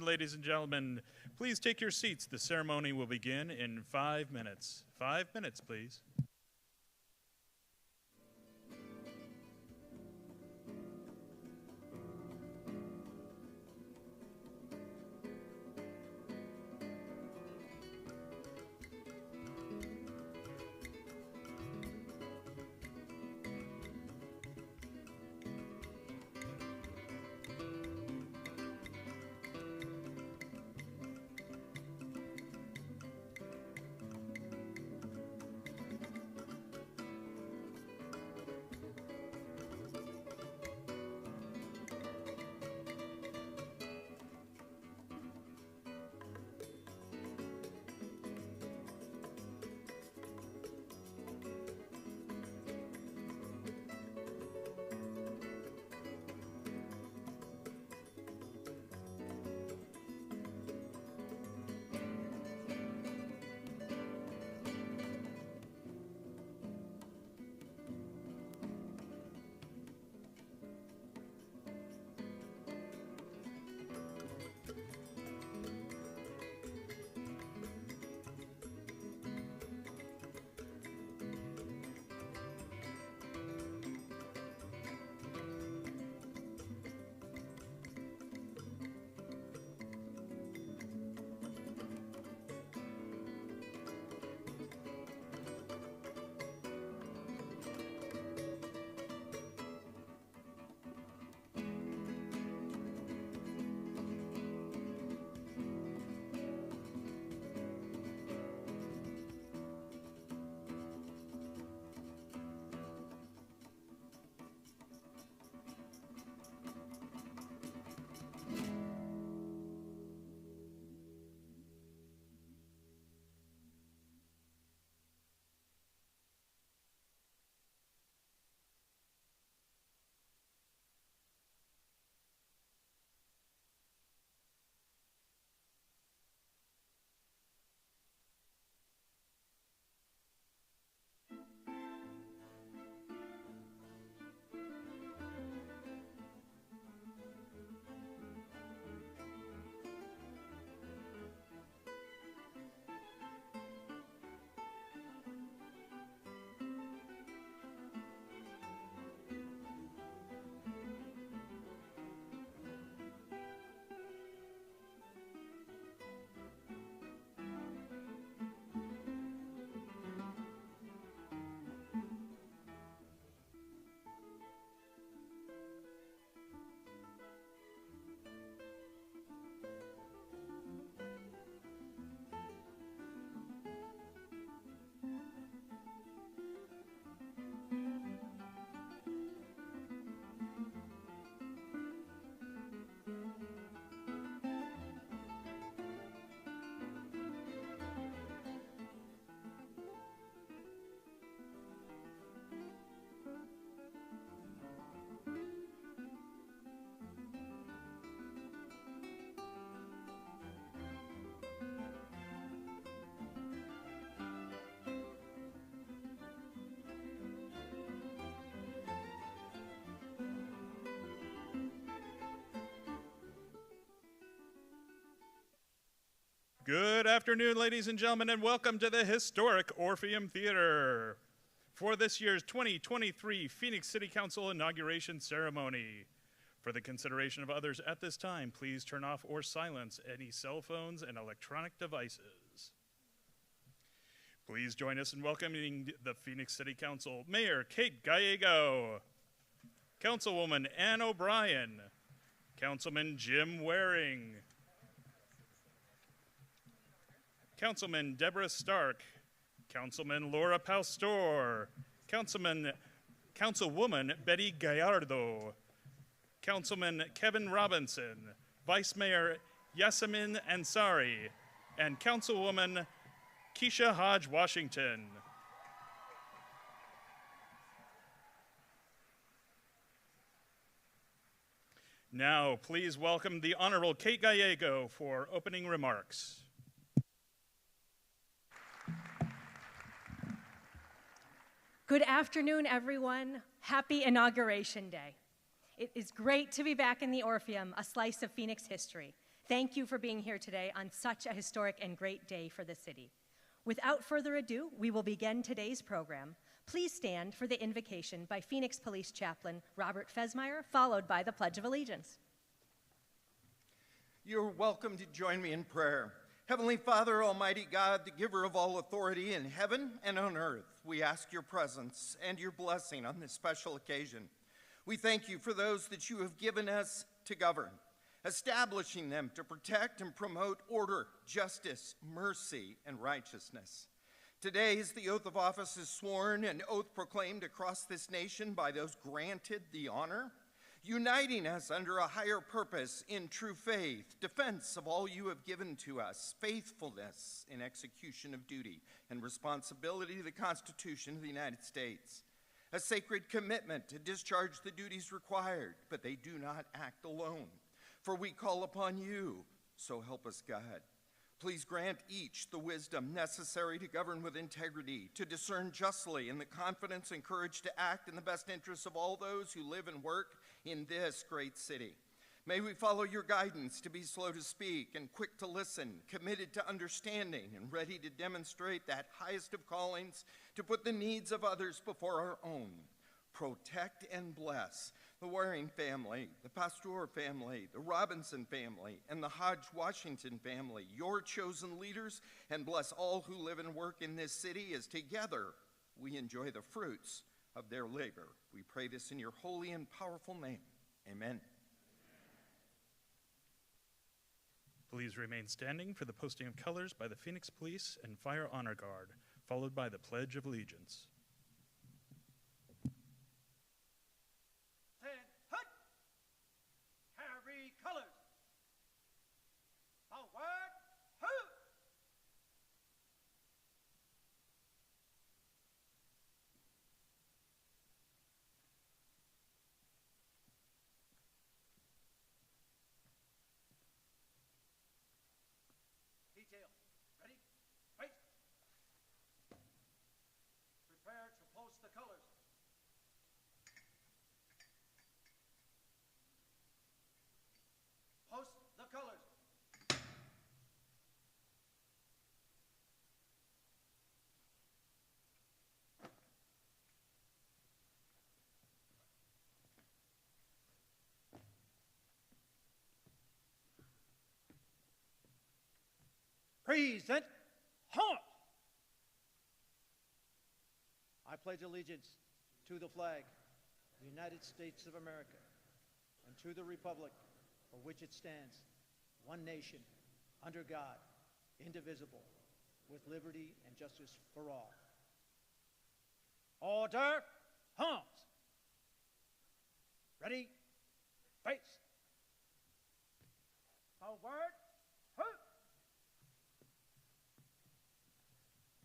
Ladies and gentlemen, please take your seats. The ceremony will begin in 5 minutes. 5 minutes, please. Good afternoon, ladies and gentlemen, and welcome to the historic Orpheum Theater for this year's 2023 Phoenix City Council Inauguration Ceremony. For the consideration of others at this time, please turn off or silence any cell phones and electronic devices. Please join us in welcoming the Phoenix City Council Mayor Kate Gallego, Councilwoman Ann O'Brien, Councilman Jim Waring, Councilman Deborah Stark, Councilman Laura Pastor, Councilwoman Betty Gallardo, Councilman Kevin Robinson, Vice Mayor Yasemin Ansari, and Councilwoman Keisha Hodge Washington. Now, please welcome the Honorable Kate Gallego for opening remarks. Good afternoon, everyone. Happy Inauguration Day. It is great to be back in the Orpheum, a slice of Phoenix history. Thank you for being here today on such a historic and great day for the city. Without further ado, we will begin today's program. Please stand for the invocation by Phoenix Police Chaplain Robert Fesmeyer, followed by the Pledge of Allegiance. You're welcome to join me in prayer. Heavenly Father, Almighty God, the giver of all authority in heaven and on earth, we ask your presence and your blessing on this special occasion. We thank you for those that you have given us to govern, establishing them to protect and promote order, justice, mercy, and righteousness. Today, as the oath of office is sworn, an oath proclaimed across this nation by those granted the honor, uniting us under a higher purpose in true faith, defense of all you have given to us, faithfulness in execution of duty, and responsibility to the Constitution of the United States. A sacred commitment to discharge the duties required, but they do not act alone. For we call upon you, so help us God. Please grant each the wisdom necessary to govern with integrity, to discern justly, and the confidence and courage to act in the best interests of all those who live and work in this great city. May we follow your guidance to be slow to speak and quick to listen, committed to understanding and ready to demonstrate that highest of callings, to put the needs of others before our own. Protect and bless the Waring family, the Pasteur family, the Robinson family, and the Hodge-Washington family, your chosen leaders, and bless all who live and work in this city as together we enjoy the fruits of their labor. We pray this in your holy and powerful name. Amen. Please remain standing for the posting of colors by the Phoenix Police and Fire Honor Guard, followed by the Pledge of Allegiance. Present, halt! I pledge allegiance to the flag of the United States of America and to the republic for which it stands, one nation, under God, indivisible, with liberty and justice for all. Order, halt! Ready, face. Forward, halt!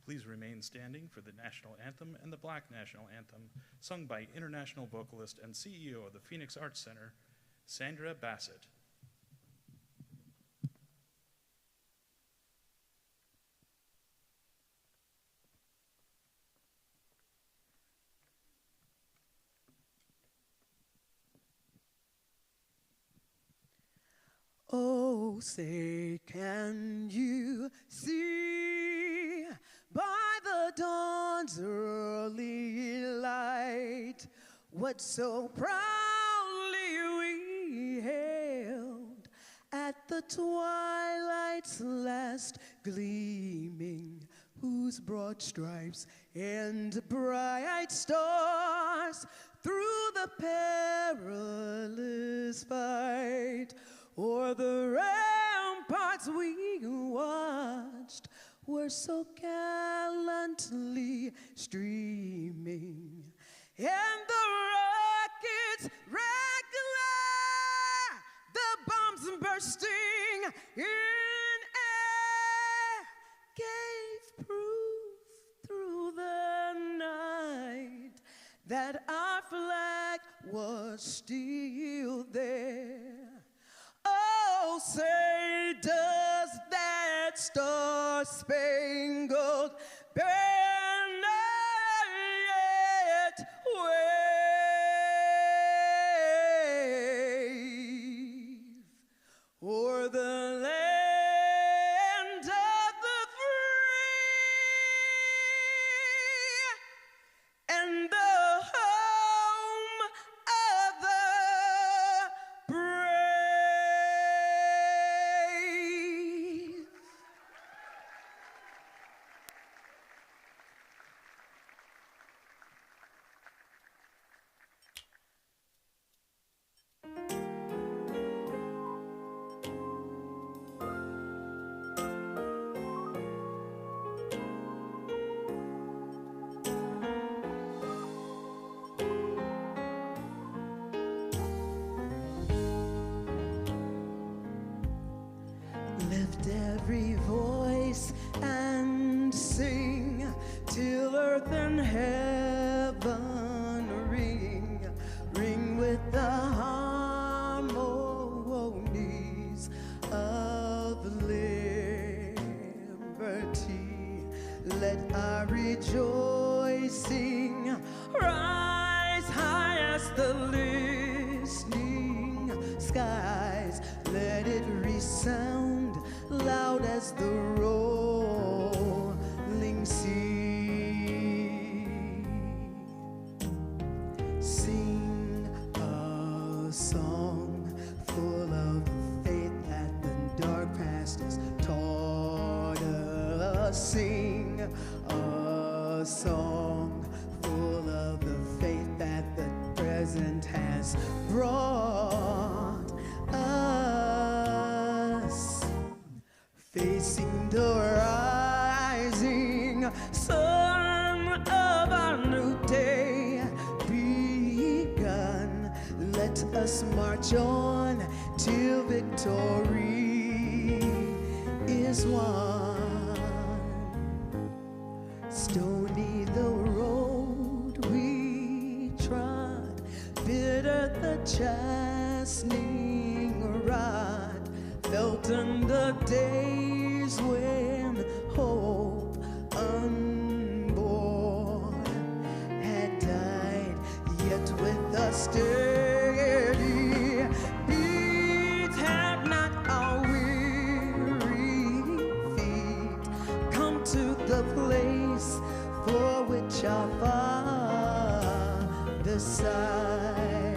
Please remain standing for the national anthem and the Black National Anthem, sung by international vocalist and CEO of the Phoenix Arts Center, Sandra Bassett. Oh, say, can you see by the dawn's early light what so proudly we hailed at the twilight's last gleaming, whose broad stripes and bright stars through the perilous fight o'er the ramparts we watched were so gallantly streaming, and the rockets regular, the bombs bursting in air, gave proof through the night that our flag was still there. Oh, say, does that star-spangled banner yet wave o'er the all earth and heaven ring, ring with the harmonies of liberty. Let our rejoicing rise high as the listening skies. Let it resound loud as the rolling sea. Sing a song full of faith that the dark past has taught us. Sing a song full of the faith that the present has brought us. Facing the rising sun of our new day begun, let us march on till victory is won. Stony the road we trod, bitter the chastening rod, felt in the days when hope unborn had died, yet with a steady beat have not our weary feet come to the place for which our Father sighed.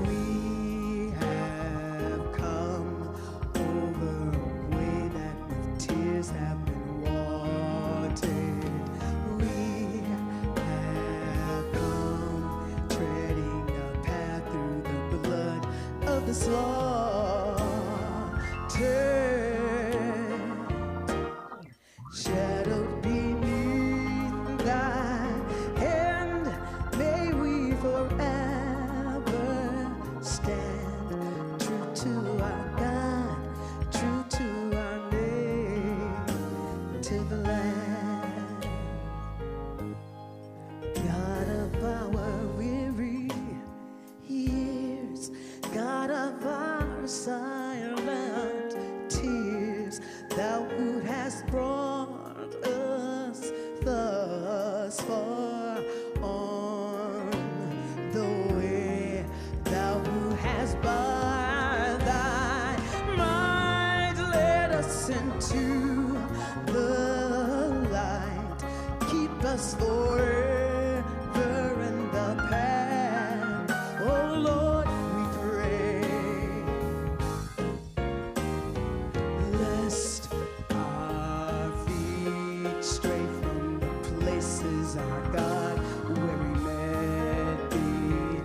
We have come over a way that with tears have been watered. We have come treading a path through the blood of the slaughtered. Shadowed beneath thy hand, may we forever stand true to our God, true to our native land. God of our weary years, God of our silent tears, thou who hast brought us thus far on the way, thou who hast by thy might led us into the light, keep us forever in the path. Oh Lord, we pray, lest our feet stray from the places, our God, where we met thee,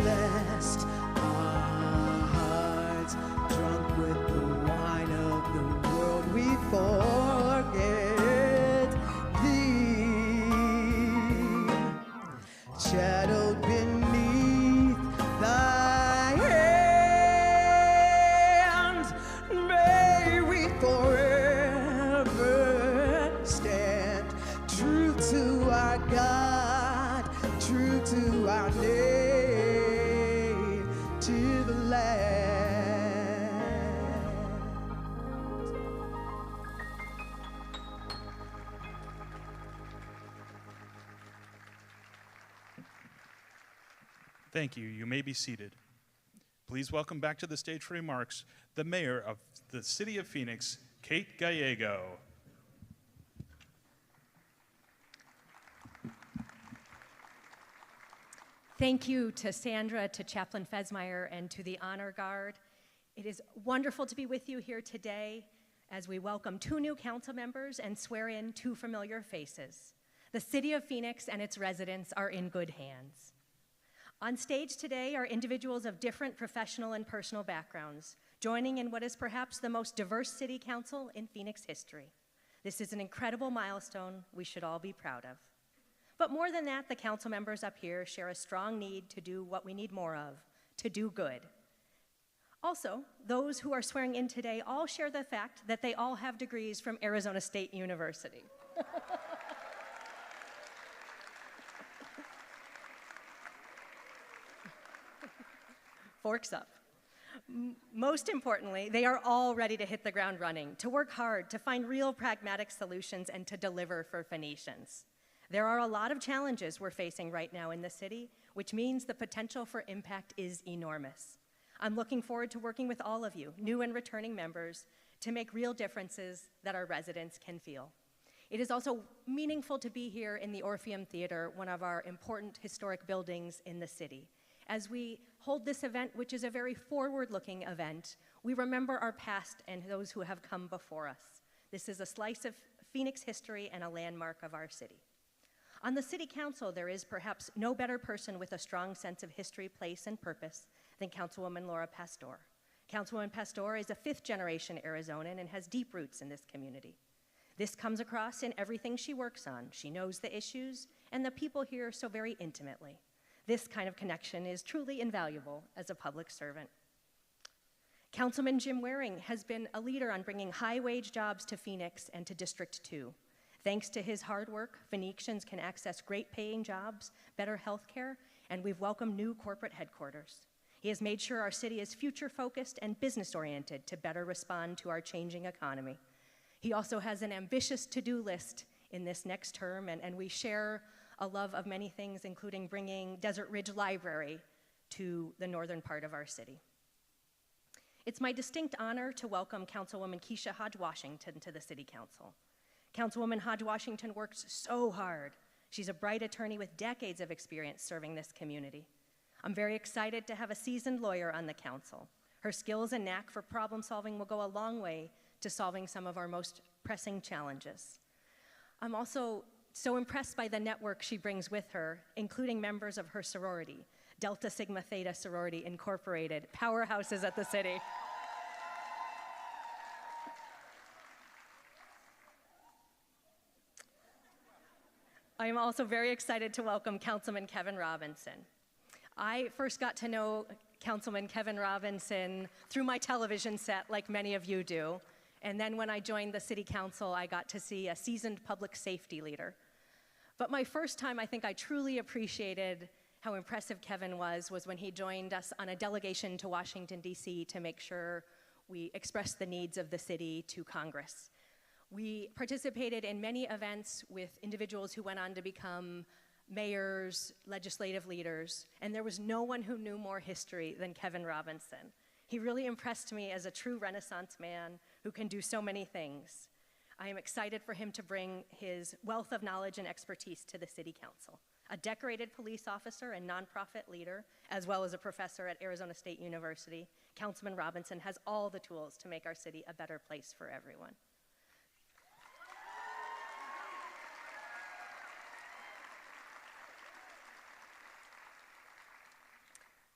lest our hearts, drunk with the wine of the world, we forget thee. Shadowed beneath thy hand, may we forever stand true to our God, true to our native land. Thank you. You may be seated. Please welcome back to the stage for remarks the mayor of the city of Phoenix, Kate Gallego. Thank you to Sandra, to Chaplain Fesmeyer, and to the Honor Guard. It is wonderful to be with you here today as we welcome 2 new council members and swear in 2 familiar faces. The city of Phoenix and its residents are in good hands. On stage today are individuals of different professional and personal backgrounds, joining in what is perhaps the most diverse city council in Phoenix history. This is an incredible milestone we should all be proud of. But more than that, the council members up here share a strong need to do what we need more of, to do good. Also, those who are swearing in today all share the fact that they all have degrees from Arizona State University. Forks up. Most importantly, they are all ready to hit the ground running, to work hard, to find real pragmatic solutions, and to deliver for Phoenicians. There are a lot of challenges we're facing right now in the city, which means the potential for impact is enormous. I'm looking forward to working with all of you, new and returning members, to make real differences that our residents can feel. It is also meaningful to be here in the Orpheum Theater, one of our important historic buildings in the city. As we hold this event, which is a very forward-looking event, we remember our past and those who have come before us. This is a slice of Phoenix history and a landmark of our city. On the City Council, there is perhaps no better person with a strong sense of history, place, and purpose than Councilwoman Laura Pastor. Councilwoman Pastor is a fifth-generation Arizonan and has deep roots in this community. This comes across in everything she works on. She knows the issues and the people here so very intimately. This kind of connection is truly invaluable as a public servant. Councilman Jim Waring has been a leader on bringing high-wage jobs to Phoenix and to District 2. Thanks to his hard work, Phoenicians can access great-paying jobs, better health care, and we've welcomed new corporate headquarters. He has made sure our city is future-focused and business-oriented to better respond to our changing economy. He also has an ambitious to-do list in this next term, and we share a love of many things, including bringing Desert Ridge Library to the northern part of our city. It's my distinct honor to welcome Councilwoman Keisha Hodge-Washington to the City Council. Councilwoman Hodge-Washington works so hard. She's a bright attorney with decades of experience serving this community. I'm very excited to have a seasoned lawyer on the council. Her skills and knack for problem solving will go a long way to solving some of our most pressing challenges. I'm also so impressed by the network she brings with her, including members of her sorority, Delta Sigma Theta Sorority Incorporated, powerhouses at the city. I am also very excited to welcome Councilman Kevin Robinson. I first got to know Councilman Kevin Robinson through my television set, like many of you do. And then when I joined the City Council, I got to see a seasoned public safety leader. But my first time I think I truly appreciated how impressive Kevin was when he joined us on a delegation to Washington, D.C. to make sure we expressed the needs of the city to Congress. We participated in many events with individuals who went on to become mayors, legislative leaders, and there was no one who knew more history than Kevin Robinson. He really impressed me as a true Renaissance man who can do so many things. I am excited for him to bring his wealth of knowledge and expertise to the City Council. A decorated police officer and nonprofit leader, as well as a professor at Arizona State University, Councilman Robinson has all the tools to make our city a better place for everyone.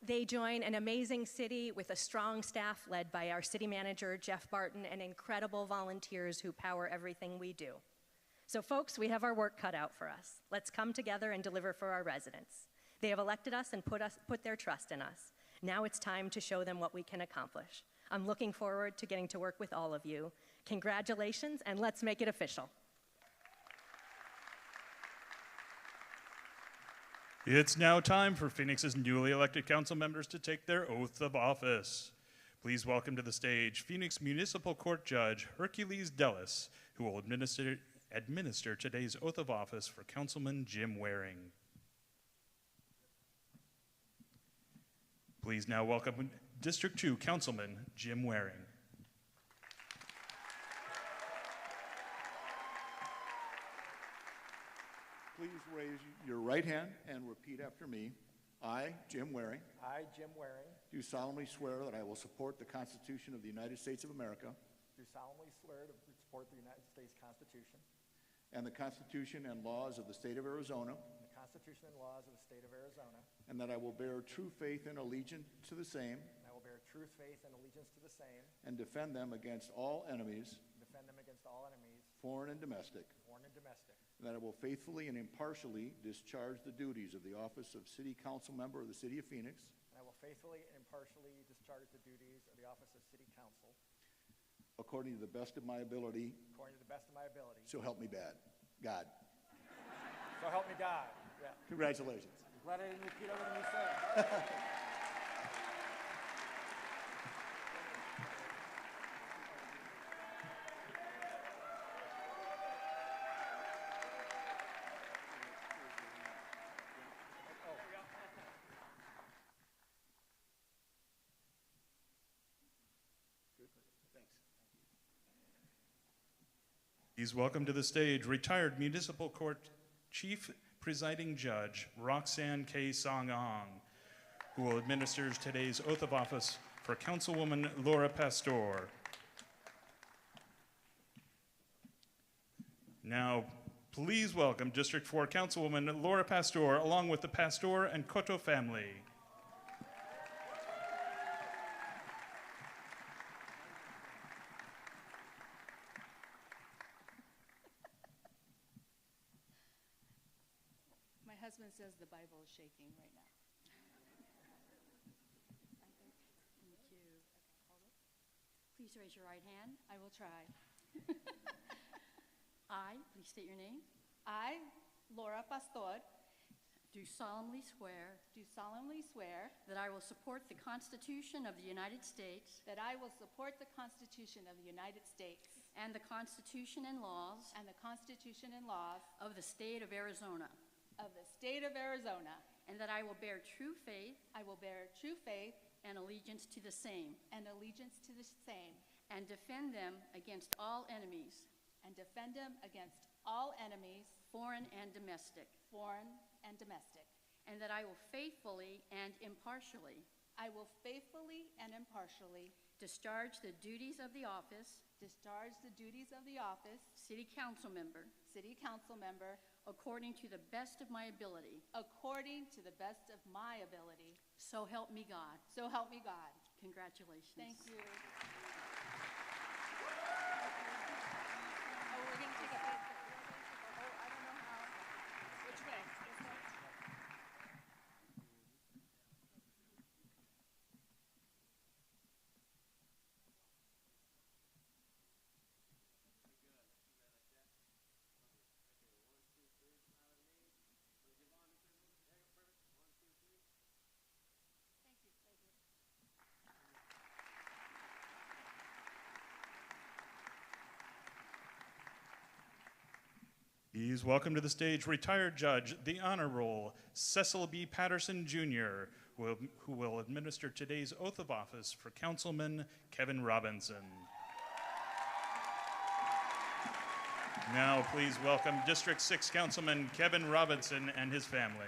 They join an amazing city with a strong staff led by our city manager, Jeff Barton, and incredible volunteers who power everything we do. So folks, we have our work cut out for us. Let's come together and deliver for our residents. They have elected us and put their trust in us. Now it's time to show them what we can accomplish. I'm looking forward to getting to work with all of you. Congratulations, and let's make it official. It's now time for Phoenix's newly elected council members to take their oath of office. Please welcome to the stage Phoenix Municipal Court Judge Hercules Dellis, who will administer today's oath of office for Councilman Jim Waring. Please now welcome District 2 Councilman Jim Waring. Please raise your right hand and repeat after me. I, Jim Waring, I, Jim Waring, do solemnly swear that I will support the Constitution of the United States of America do solemnly swear to support the United States Constitution and the Constitution and laws of the state of Arizona, and the Constitution and laws of the state of Arizona, and that I will bear true faith and allegiance to the same and I will bear true faith and allegiance to the same, and defend them against all enemies, and defend them against all enemies, foreign and domestic, foreign and domestic, and that I will faithfully and impartially discharge the duties of the office of City Council Member of the City of Phoenix and I will faithfully and impartially discharge the duties of the office of City Council according to the best of my ability, according to the best of my ability. so help me God. So help me God. Yeah. Congratulations. I'm glad I didn't repeat everything you said. Please welcome to the stage retired Municipal Court Chief Presiding Judge Roxanne K. Song-Ong, who will administer today's oath of office for Councilwoman Laura Pastor. Now, please welcome District 4 Councilwoman Laura Pastor, along with the Pastor and Cotto family. My husband says the Bible is shaking right now. Thank you. Okay, hold it. Please raise your right hand. I will try. I, please state your name. I, Laura Pastor, Do solemnly swear that I will support the Constitution of the United States that I will support the Constitution of the United States and the Constitution and laws and the Constitution and laws of the state of Arizona, of the state of Arizona. and that I will bear true faith I will bear true faith and allegiance to the same, and allegiance to the same, and defend them against all enemies, and defend them against all enemies, foreign and domestic, foreign and domestic. and that I will faithfully and impartially I will faithfully and impartially discharge the duties of the office discharge the duties of the office, City Council Member, City Council Member, according to the best of my ability. according to the best of my ability. So help me God. So help me God. Congratulations. Thank you. Oh, we're gonna take a picture. Oh, I don't know how. Which way? This way? Please welcome to the stage retired Judge, the Honorable Cecil B. Patterson, Jr., who will administer today's oath of office for Councilman Kevin Robinson. Now, please welcome District 6 Councilman Kevin Robinson and his family.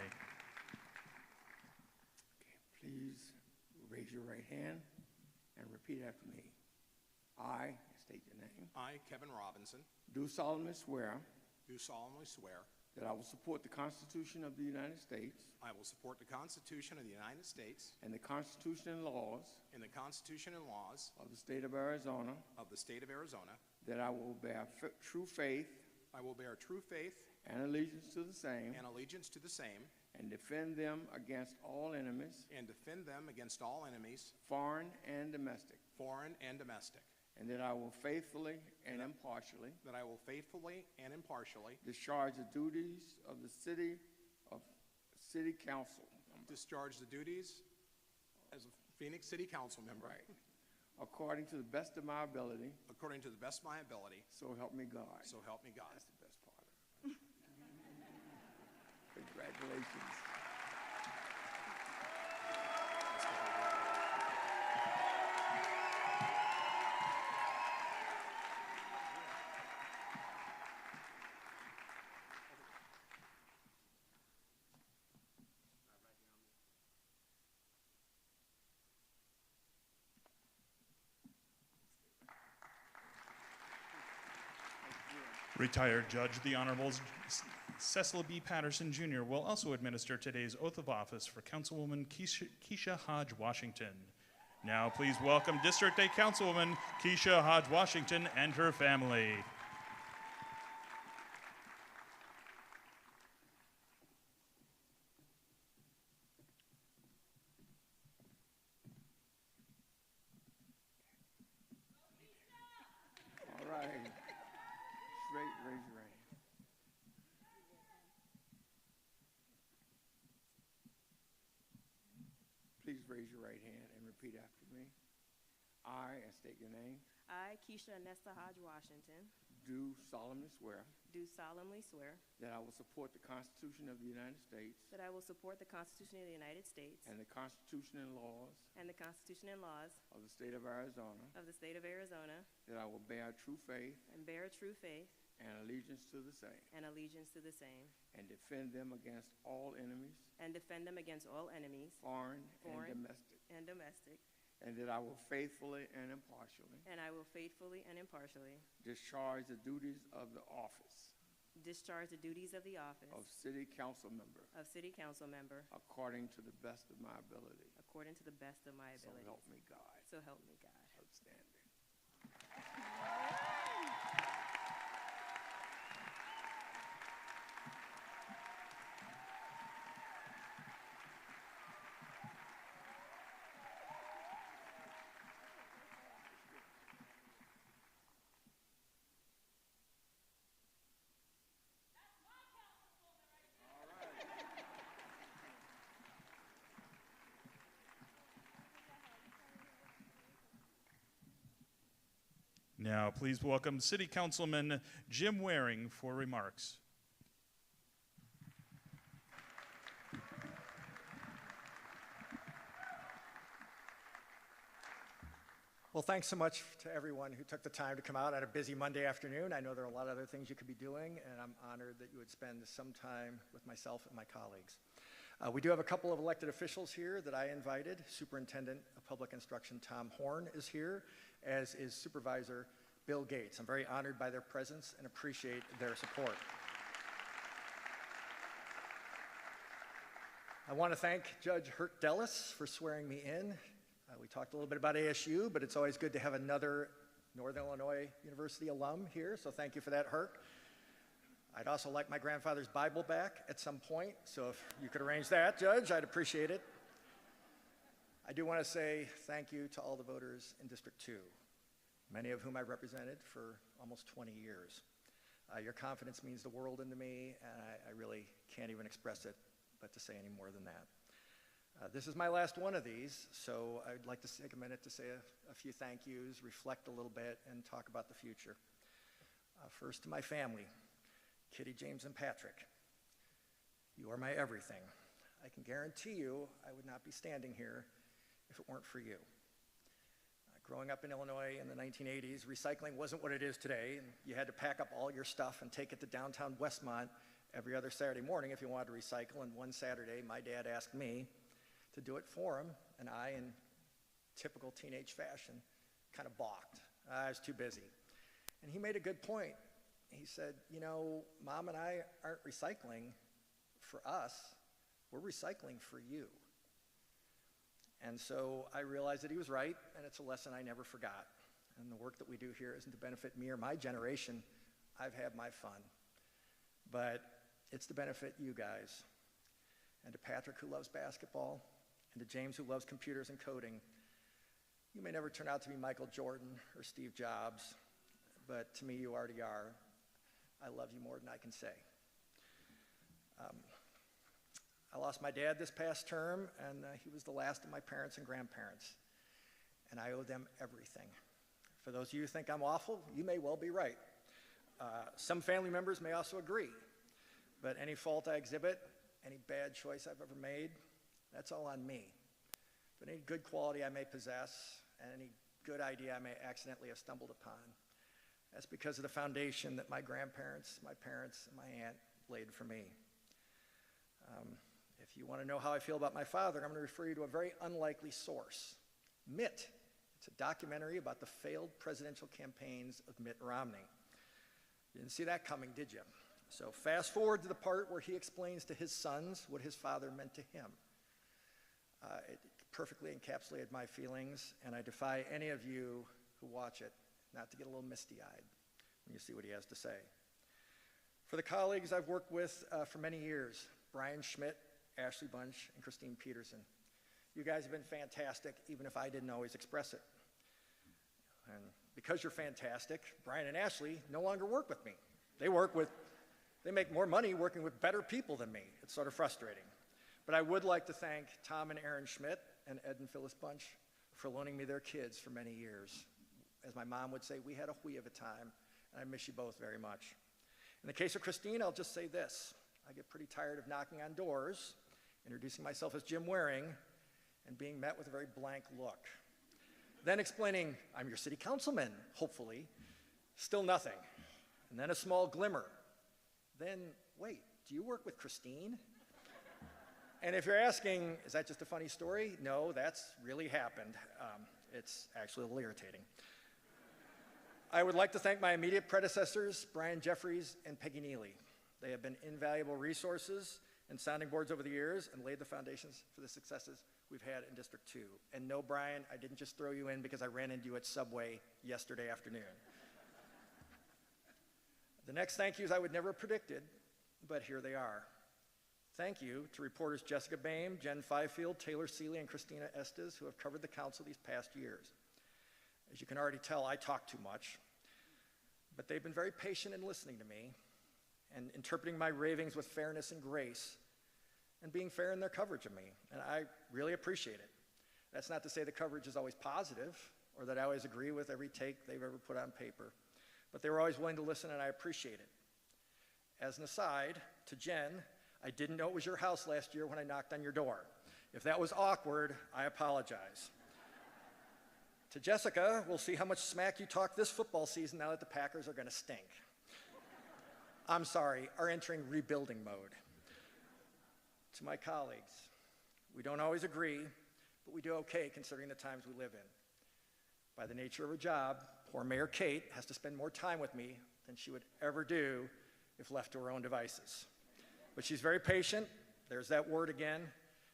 Please raise your right hand and repeat after me. I, state your name, I, Kevin Robinson, do solemnly swear do solemnly swear that I will support the Constitution of the United States I will support the Constitution of the United States and the Constitution and laws and the Constitution and laws of the state of Arizona, of the state of Arizona. that I will bear true faith I will bear true faith and allegiance to the same and allegiance to the same and defend them against all enemies, and defend them against all enemies, foreign and domestic, foreign and domestic, and that I will faithfully and impartially that I will faithfully and impartially discharge the duties of the City Council discharge the duties as a Phoenix City Council member, right, according to the best of my ability, according to the best of my ability, so help me God. so help me God. That's the best part of it. Congratulations. Retired Judge, the Honorable Cecil B. Patterson, Jr. will also administer today's oath of office for Councilwoman Keisha Hodge Washington. Now, please welcome District 8 Councilwoman Keisha Hodge Washington and her family. raise your right hand and repeat after me. I, and state your name, I, Keisha Anesta Hodge Washington, do solemnly swear do solemnly swear that I will support the Constitution of the United States that I will support the Constitution of the United States and the Constitution and laws and the Constitution and laws of the state of Arizona, of the state of Arizona, that I will bear true faith and bear true faith and allegiance to the same, and allegiance to the same, and defend them against all enemies, and defend them against all enemies, foreign foreign and domestic, and and domestic, that I will faithfully and impartially and I will faithfully and impartially discharge the duties of the office discharge the duties of the office of City Council Member of City Council Member according to the best of my ability. according to the best of my So ability. help me God. So help me God. Outstanding. Now, please welcome City Councilman Jim Waring for remarks. Well, thanks so much to everyone who took the time to come out on a busy Monday afternoon. I know there are a lot of other things you could be doing, and I'm honored that you would spend some time with myself and my colleagues. We do have a couple of elected officials here that I invited. Superintendent of Public Instruction Tom Horn is here, as is Supervisor Bill Gates. I'm very honored by their presence and appreciate their support. I want to thank Judge Hurt Dellis for swearing me in. We talked a little bit about ASU, but it's always good to have another Northern Illinois University alum here, so thank you for that, Hurt. I'd also like my grandfather's Bible back at some point, so if you could arrange that, Judge, I'd appreciate it. I do want to say thank you to all the voters in District 2, many of whom I've represented for almost 20 years. Your confidence means the world to me, and I really can't even express it, but to say any more than that. This is my last one of these, so I'd like to take a minute to say a few thank yous, reflect a little bit, and talk about the future. First, to my family, Kitty, James, and Patrick. You are my everything. I can guarantee you I would not be standing here if it weren't for you. Growing up in Illinois in the 1980s, recycling wasn't what it is today, and you had to pack up all your stuff and take it to downtown Westmont every other Saturday morning if you wanted to recycle. And one Saturday, my dad asked me to do it for him, and I, in typical teenage fashion, kind of balked. I was too busy. And he made a good point. He said, you know, Mom and I aren't recycling for us, we're recycling for you. And so I realized that he was right, and it's a lesson I never forgot. And the work that we do here isn't to benefit me or my generation. I've had my fun. But it's to benefit you guys. And to Patrick, who loves basketball, and to James, who loves computers and coding. You may never turn out to be Michael Jordan or Steve Jobs, but to me you already are. I love you more than I can say. I lost my dad this past term, and he was the last of my parents and grandparents, and I owe them everything. For those of you who think I'm awful, you may well be right. Some family members may also agree, but any fault I exhibit, any bad choice I've ever made, that's all on me. But any good quality I may possess, and any good idea I may accidentally have stumbled upon, that's because of the foundation that my grandparents, my parents, and my aunt laid for me. If you want to know how I feel about my father, I'm going to refer you to a very unlikely source, Mitt. It's a documentary about the failed presidential campaigns of Mitt Romney. You didn't see that coming, did you? So fast forward to the part where he explains to his sons what his father meant to him. It perfectly encapsulated my feelings, and I defy any of you who watch it not to get a little misty-eyed when you see what he has to say. For the colleagues I've worked with for many years, Brian Schmidt, Ashley Bunch, and Christine Peterson, you guys have been fantastic, even if I didn't always express it. And because you're fantastic, Brian and Ashley no longer work with me. They make more money working with better people than me. It's sort of frustrating. But I would like to thank Tom and Aaron Schmidt and Ed and Phyllis Bunch for loaning me their kids for many years. As my mom would say, we had a whee of a time, and I miss you both very much. In the case of Christine, I'll just say this. I get pretty tired of knocking on doors, introducing myself as Jim Waring, and being met with a very blank look. Then explaining, I'm your city councilman, hopefully. Still nothing. And then a small glimmer. Then, wait, do you work with Christine? And if you're asking, is that just a funny story? No, that's really happened. It's actually a little irritating. I would like to thank my immediate predecessors, Brian Jeffries and Peggy Neely. They have been invaluable resources and sounding boards over the years and laid the foundations for the successes we've had in District 2. And no, Brian, I didn't just throw you in because I ran into you at Subway yesterday afternoon. The next thank yous I would never have predicted, but here they are. Thank you to reporters Jessica Boehm, Jen Fifield, Taylor Seeley, and Christina Estes, who have covered the council these past years. As you can already tell, I talk too much, but they've been very patient in listening to me and interpreting my ravings with fairness and grace and being fair in their coverage of me, and I really appreciate it. That's not to say the coverage is always positive or that I always agree with every take they've ever put on paper, but they were always willing to listen, and I appreciate it. As an aside, to Jen, I didn't know it was your house last year when I knocked on your door. If that was awkward, I apologize. To Jessica, we'll see how much smack you talk this football season now that the Packers are going to stink. I'm sorry, are entering rebuilding mode. To my colleagues, we don't always agree, but we do okay considering the times we live in. By the nature of her job, poor Mayor Kate has to spend more time with me than she would ever do if left to her own devices. But she's very patient. There's that word again.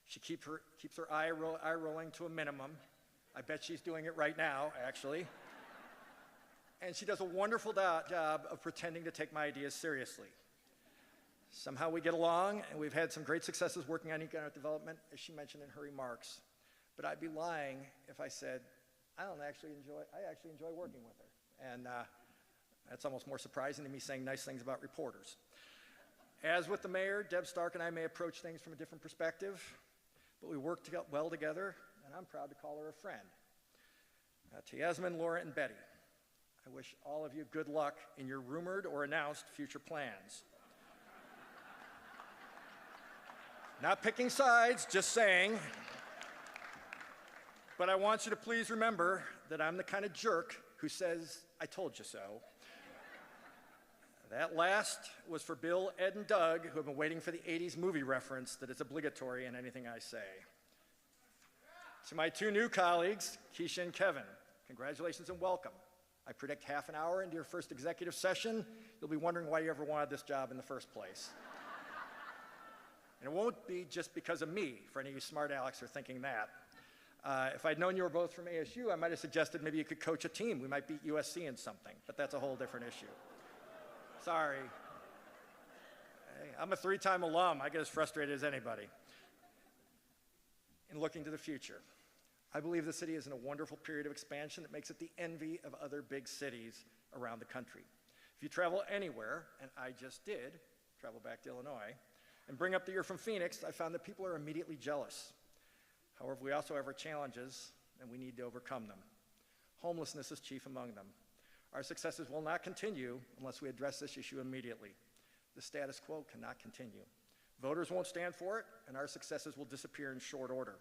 She keeps her eye rolling to a minimum. I bet she's doing it right now, actually. And she does a wonderful job of pretending to take my ideas seriously. Somehow we get along, and we've had some great successes working on economic development, as she mentioned in her remarks. But I'd be lying if I said I actually enjoy working with her. And that's almost more surprising than me saying nice things about reporters. As with the mayor, Deb Stark and I may approach things from a different perspective, but we work well together, and I'm proud to call her a friend. To Yasmin, Laura, and Betty, I wish all of you good luck in your rumored or announced future plans. Not picking sides, just saying. But I want you to please remember that I'm the kind of jerk who says, I told you so. That last was for Bill, Ed, and Doug, who have been waiting for the 80s movie reference that is obligatory in anything I say. To my two new colleagues, Keisha and Kevin, congratulations and welcome. I predict half an hour into your first executive session, you'll be wondering why you ever wanted this job in the first place. And it won't be just because of me, for any of you smart Alecks are thinking that. If I'd known you were both from ASU, I might have suggested maybe you could coach a team. We might beat USC in something, but that's a whole different issue. Sorry. Hey, I'm a 3-time alum. I get as frustrated as anybody. In looking to the future, I believe the city is in a wonderful period of expansion that makes it the envy of other big cities around the country. If you travel anywhere, and I just did, travel back to Illinois, and bring up the year from Phoenix, I found that people are immediately jealous. However, we also have our challenges, and we need to overcome them. Homelessness is chief among them. Our successes will not continue unless we address this issue immediately. The status quo cannot continue. Voters won't stand for it, and our successes will disappear in short order.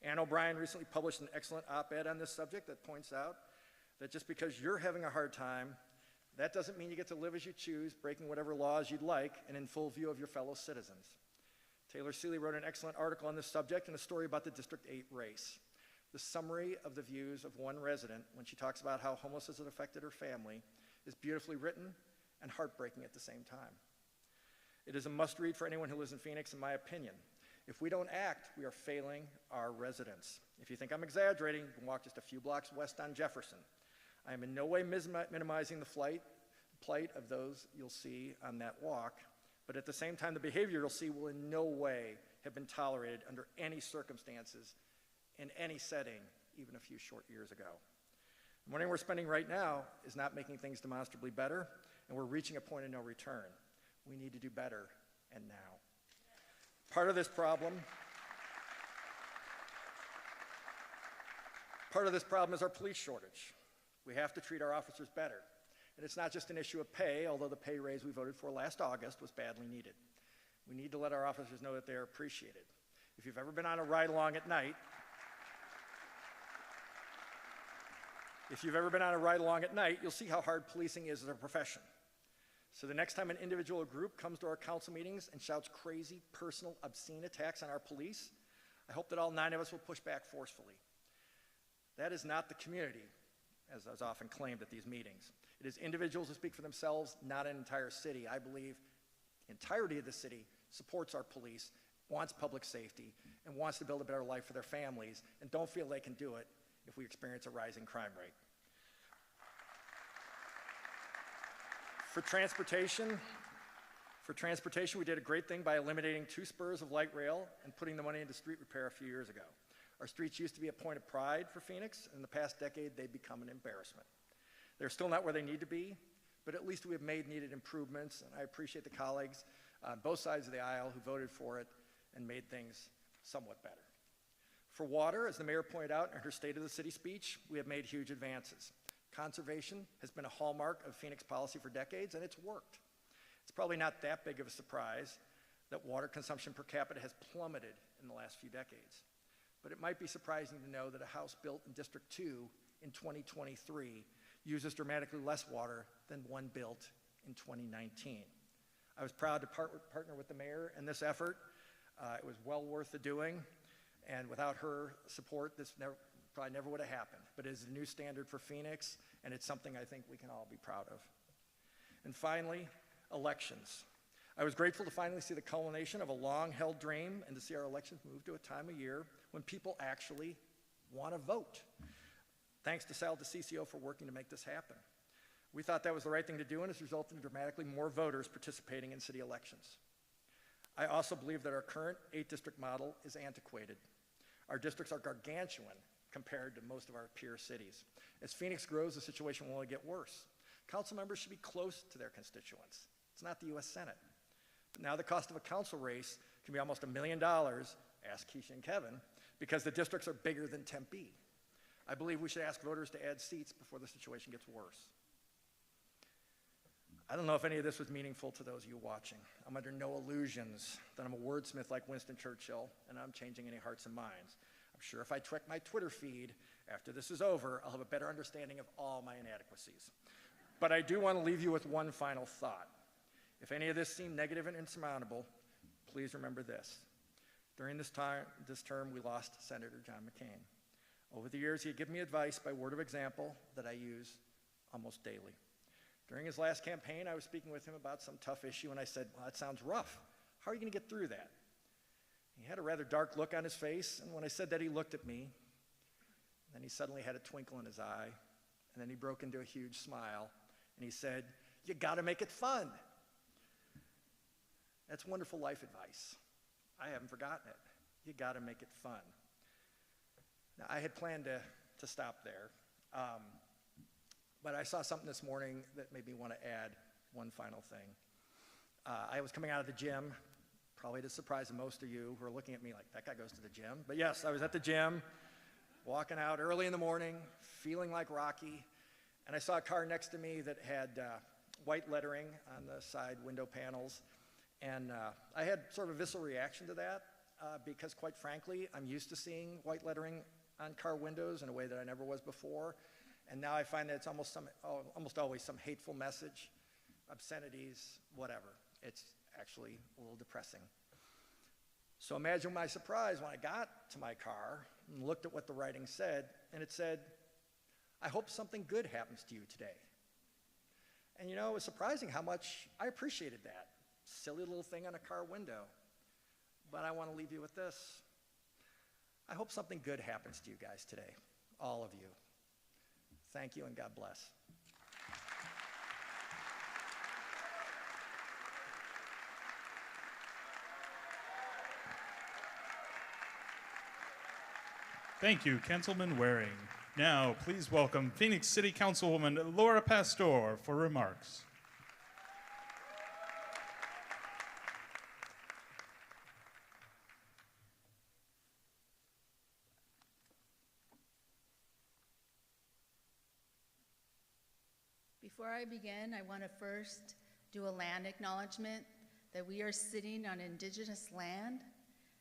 Ann O'Brien recently published an excellent op-ed on this subject that points out that just because you're having a hard time, that doesn't mean you get to live as you choose, breaking whatever laws you'd like, and in full view of your fellow citizens. Taylor Seeley wrote an excellent article on this subject and a story about the District 8 race. The summary of the views of one resident when she talks about how homelessness has affected her family is beautifully written and heartbreaking at the same time. It is a must-read for anyone who lives in Phoenix, in my opinion. If we don't act, we are failing our residents. If you think I'm exaggerating, you can walk just a few blocks west on Jefferson. I am in no way minimizing the plight of those you'll see on that walk, but at the same time, the behavior you'll see will in no way have been tolerated under any circumstances in any setting, even a few short years ago. The money we're spending right now is not making things demonstrably better, and we're reaching a point of no return. We need to do better, and now. Part of this problem Part of this problem is our police shortage. We have to treat our officers better. And it's not just an issue of pay, although the pay raise we voted for last August was badly needed. We need to let our officers know that they are appreciated. If you've ever been on a ride-along at night, you'll see how hard policing is as a profession. So the next time an individual or group comes to our council meetings and shouts crazy, personal, obscene attacks on our police, I hope that all 9 of us will push back forcefully. That is not the community, as is often claimed at these meetings. It is individuals who speak for themselves, not an entire city. I believe the entirety of the city supports our police, wants public safety, and wants to build a better life for their families, and don't feel they can do it if we experience a rising crime rate. For transportation, we did a great thing by eliminating 2 spurs of light rail and putting the money into street repair a few years ago. Our streets used to be a point of pride for Phoenix, and in the past decade, they've become an embarrassment. They're still not where they need to be, but at least we have made needed improvements, and I appreciate the colleagues on both sides of the aisle who voted for it and made things somewhat better. For water, as the mayor pointed out in her State of the City speech, we have made huge advances. Conservation has been a hallmark of Phoenix policy for decades, and it's worked. It's probably not that big of a surprise that water consumption per capita has plummeted in the last few decades. But it might be surprising to know that a house built in District 2 in 2023 uses dramatically less water than one built in 2019. I was proud to partner with the mayor in this effort. It was well worth the doing, and without her support, this probably never would have happened. But it is a new standard for Phoenix, and it's something I think we can all be proud of. And finally, elections. I was grateful to finally see the culmination of a long-held dream and to see our elections move to a time of year when people actually want to vote. Thanks to Sal DeCiccio for working to make this happen. We thought that was the right thing to do, and it's resulted in dramatically more voters participating in city elections. I also believe that our current 8-district model is antiquated. Our districts are gargantuan compared to most of our peer cities. As Phoenix grows, the situation will only get worse. Council members should be close to their constituents. It's not the US Senate. But now the cost of a council race can be almost $1 million, ask Keisha and Kevin, because the districts are bigger than Tempe. I believe we should ask voters to add seats before the situation gets worse. I don't know if any of this was meaningful to those of you watching. I'm under no illusions that I'm a wordsmith like Winston Churchill, and I'm changing any hearts and minds. I'm sure if I check my Twitter feed after this is over, I'll have a better understanding of all my inadequacies. But I do want to leave you with one final thought. If any of this seemed negative and insurmountable, please remember this. During this term, we lost Senator John McCain. Over the years, he had given me advice by word of example that I use almost daily. During his last campaign, I was speaking with him about some tough issue, and I said, well, that sounds rough. How are you going to get through that? He had a rather dark look on his face, and when I said that, he looked at me, and then he suddenly had a twinkle in his eye, and then he broke into a huge smile, and he said, you got to make it fun. That's wonderful life advice. I haven't forgotten it. You got to make it fun. Now, I had planned to stop there, but I saw something this morning that made me want to add one final thing. I was coming out of the gym, probably to surprise most of you who are looking at me like, that guy goes to the gym. But yes, I was at the gym, walking out early in the morning, feeling like Rocky, and I saw a car next to me that had white lettering on the side window panels, and I had sort of a visceral reaction to that because, quite frankly, I'm used to seeing white lettering on car windows in a way that I never was before, and now I find that it's almost always some hateful message, obscenities, whatever. It's actually a little depressing. So imagine my surprise when I got to my car and looked at what the writing said, and it said, I hope something good happens to you today. And you know, it was surprising how much I appreciated that. Silly little thing on a car window. But I want to leave you with this. I hope something good happens to you guys today, all of you. Thank you and God bless. Thank you, Councilman Waring. Now, please welcome Phoenix City Councilwoman Laura Pastor for remarks. Before I begin, I want to first do a land acknowledgement that we are sitting on indigenous land,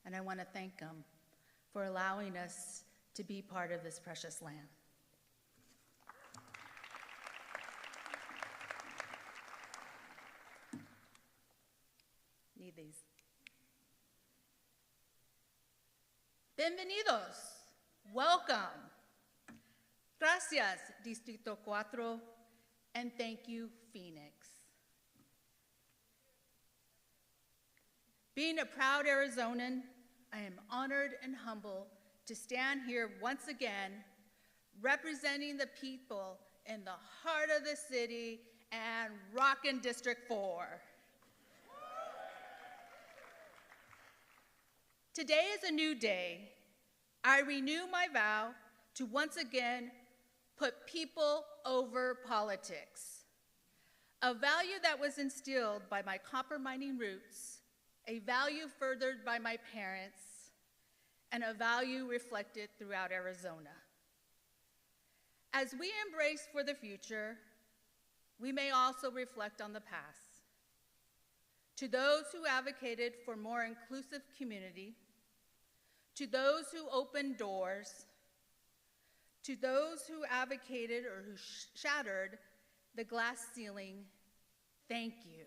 and I want to thank them for allowing us to be part of this precious land. Need these. Bienvenidos. Welcome. Gracias, Distrito 4, and thank you, Phoenix. Being a proud Arizonan, I am honored and humbled to stand here once again representing the people in the heart of the city and rockin' District 4. Today is a new day. I renew my vow to once again put people over politics, a value that was instilled by my copper mining roots, a value furthered by my parents, and a value reflected throughout Arizona. As we embrace for the future, we may also reflect on the past. To those who advocated for more inclusive community, to those who opened doors, to those who advocated or who shattered the glass ceiling, thank you.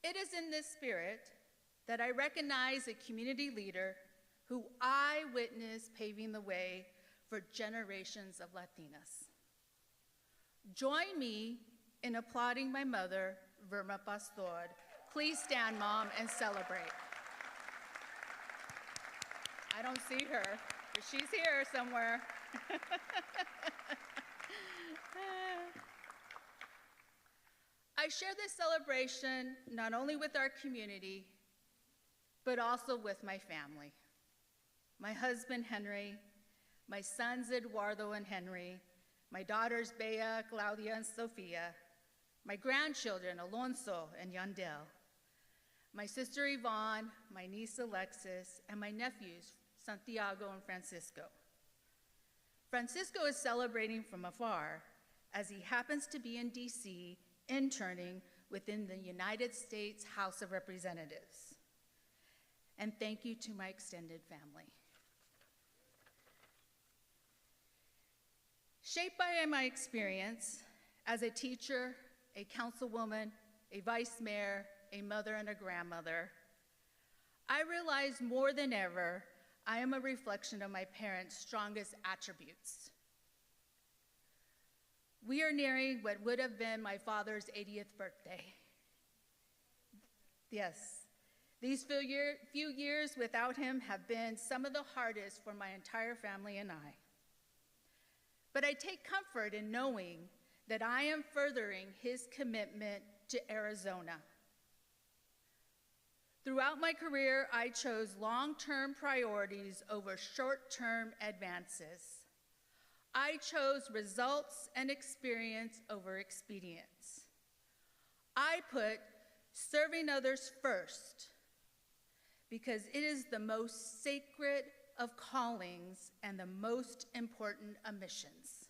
It is in this spirit that I recognize a community leader who I witnessed paving the way for generations of Latinas. Join me in applauding my mother, Verma Pastor. Please stand, Mom, and celebrate. I don't see her, but she's here somewhere. I share this celebration not only with our community, but also with my family. My husband, Henry, my sons, Eduardo and Henry, my daughters, Bea, Claudia, and Sofia, my grandchildren, Alonso and Yandel, my sister Yvonne, my niece Alexis, and my nephews, Santiago and Francisco. Francisco is celebrating from afar as he happens to be in DC interning within the United States House of Representatives. And thank you to my extended family. Shaped by my experience as a teacher, a councilwoman, a vice mayor, a mother, and a grandmother, I realize more than ever I am a reflection of my parents' strongest attributes. We are nearing what would have been my father's 80th birthday. Yes, these few years without him have been some of the hardest for my entire family and I. But I take comfort in knowing that I am furthering his commitment to Arizona. Throughout my career, I chose long-term priorities over short-term advances. I chose results and experience over expedience. I put serving others first because it is the most sacred of callings and the most important of missions.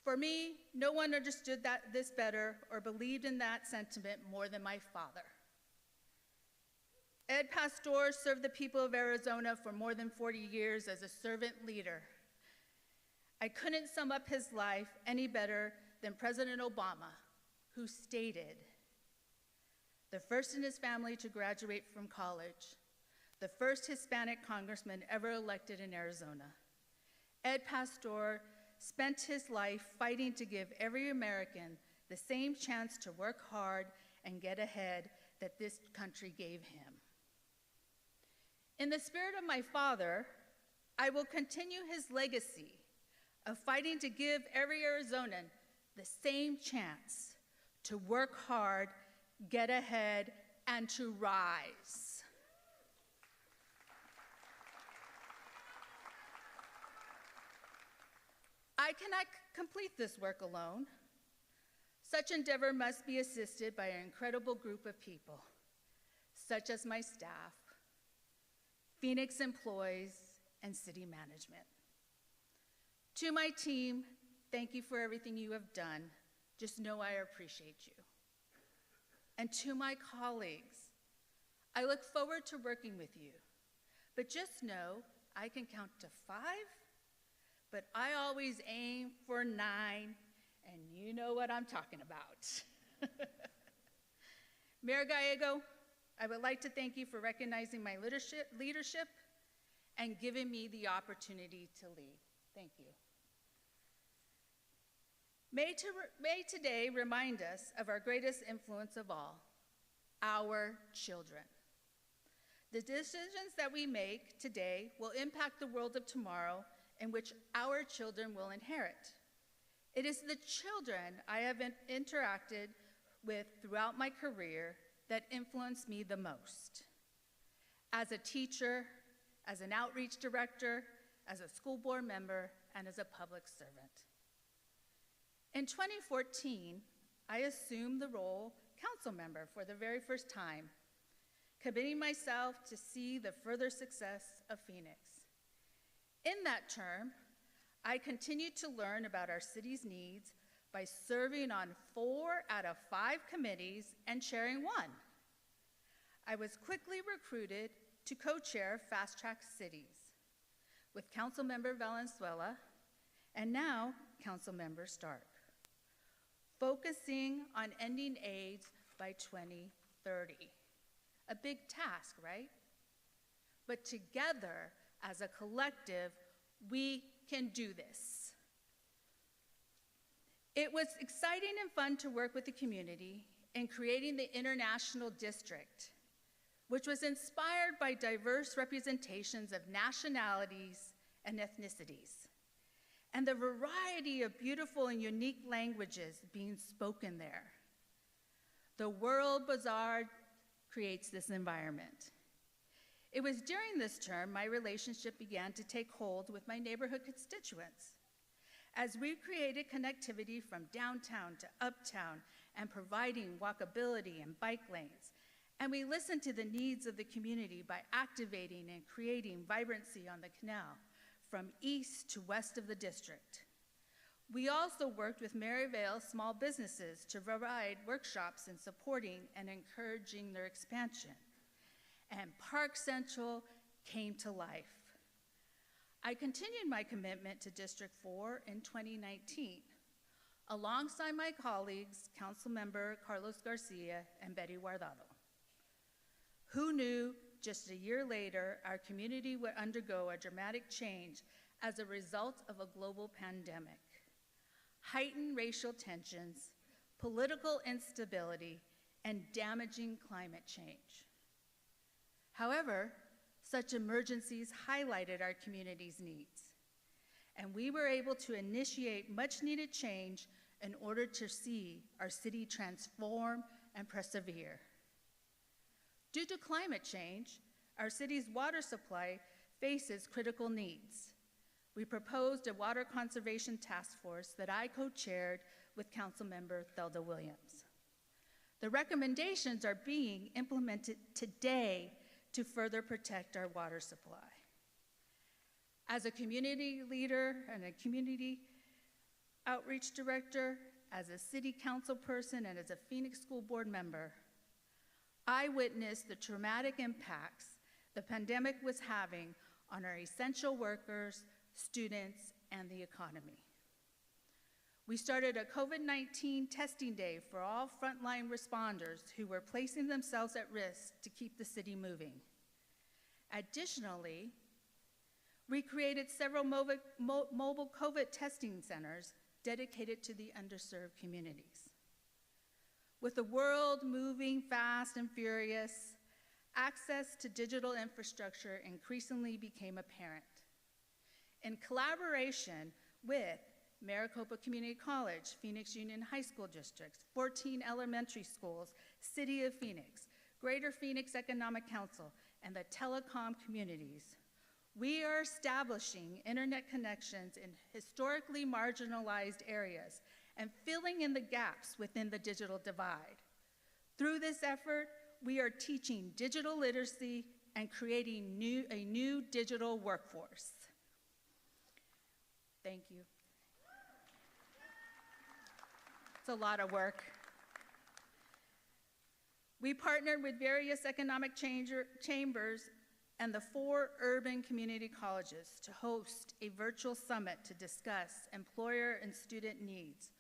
For me, no one understood this better or believed in that sentiment more than my father. Ed Pastor served the people of Arizona for more than 40 years as a servant leader. I couldn't sum up his life any better than President Obama, who stated, the first in his family to graduate from college, the first Hispanic congressman ever elected in Arizona. Ed Pastor spent his life fighting to give every American the same chance to work hard and get ahead that this country gave him. In the spirit of my father, I will continue his legacy of fighting to give every Arizonan the same chance to work hard, get ahead, and to rise. I cannot complete this work alone. Such endeavor must be assisted by an incredible group of people, such as my staff, Phoenix employees, and city management. To my team, thank you for everything you have done. Just know I appreciate you. And to my colleagues, I look forward to working with you. But just know I can count to 5, but I always aim for 9, and you know what I'm talking about. Mayor Gallego, I would like to thank you for recognizing my leadership and giving me the opportunity to lead. Thank you. May today remind us of our greatest influence of all, our children. The decisions that we make today will impact the world of tomorrow in which our children will inherit. It is the children I have interacted with throughout my career that influence me the most. As a teacher, as an outreach director, as a school board member, and as a public servant. In 2014, I assumed the role council member for the very first time, committing myself to see the further success of Phoenix. In that term, I continued to learn about our city's needs by serving on 4 out of 5 committees and chairing 1. I was quickly recruited to co-chair Fast Track Cities with Councilmember Valenzuela and now Councilmember Stark, focusing on ending AIDS by 2030. A big task, right? But together, as a collective, we can do this. It was exciting and fun to work with the community in creating the International District, which was inspired by diverse representations of nationalities and ethnicities, and the variety of beautiful and unique languages being spoken there. The World Bazaar creates this environment. It was during this term my relationship began to take hold with my neighborhood constituents, as we created connectivity from downtown to uptown and providing walkability and bike lanes. And we listened to the needs of the community by activating and creating vibrancy on the canal from east to west of the district. We also worked with Maryvale small businesses to provide workshops in supporting and encouraging their expansion. And Park Central came to life. I continued my commitment to District 4 in 2019, alongside my colleagues, Councilmember Carlos Garcia and Betty Guardado. Who knew just a year later our community would undergo a dramatic change as a result of a global pandemic, heightened racial tensions, political instability, and damaging climate change. However, such emergencies highlighted our community's needs, and we were able to initiate much-needed change in order to see our city transform and persevere. Due to climate change, our city's water supply faces critical needs. We proposed a water conservation task force that I co-chaired with Councilmember Thelda Williams. The recommendations are being implemented today to further protect our water supply. As a community leader and a community outreach director, as a city council person, and as a Phoenix School Board member, I witnessed the traumatic impacts the pandemic was having on our essential workers, students, and the economy. We started a COVID-19 testing day for all frontline responders who were placing themselves at risk to keep the city moving. Additionally, we created several mobile COVID testing centers dedicated to the underserved communities. With the world moving fast and furious, access to digital infrastructure increasingly became apparent. In collaboration with Maricopa Community College, Phoenix Union High School Districts, 14 elementary schools, City of Phoenix, Greater Phoenix Economic Council, and the telecom communities, we are establishing internet connections in historically marginalized areas and filling in the gaps within the digital divide. Through this effort, we are teaching digital literacy, and creating a new digital workforce. Thank you. It's a lot of work. We partnered with various economic chambers and the 4 urban community colleges to host a virtual summit to discuss employer and student needs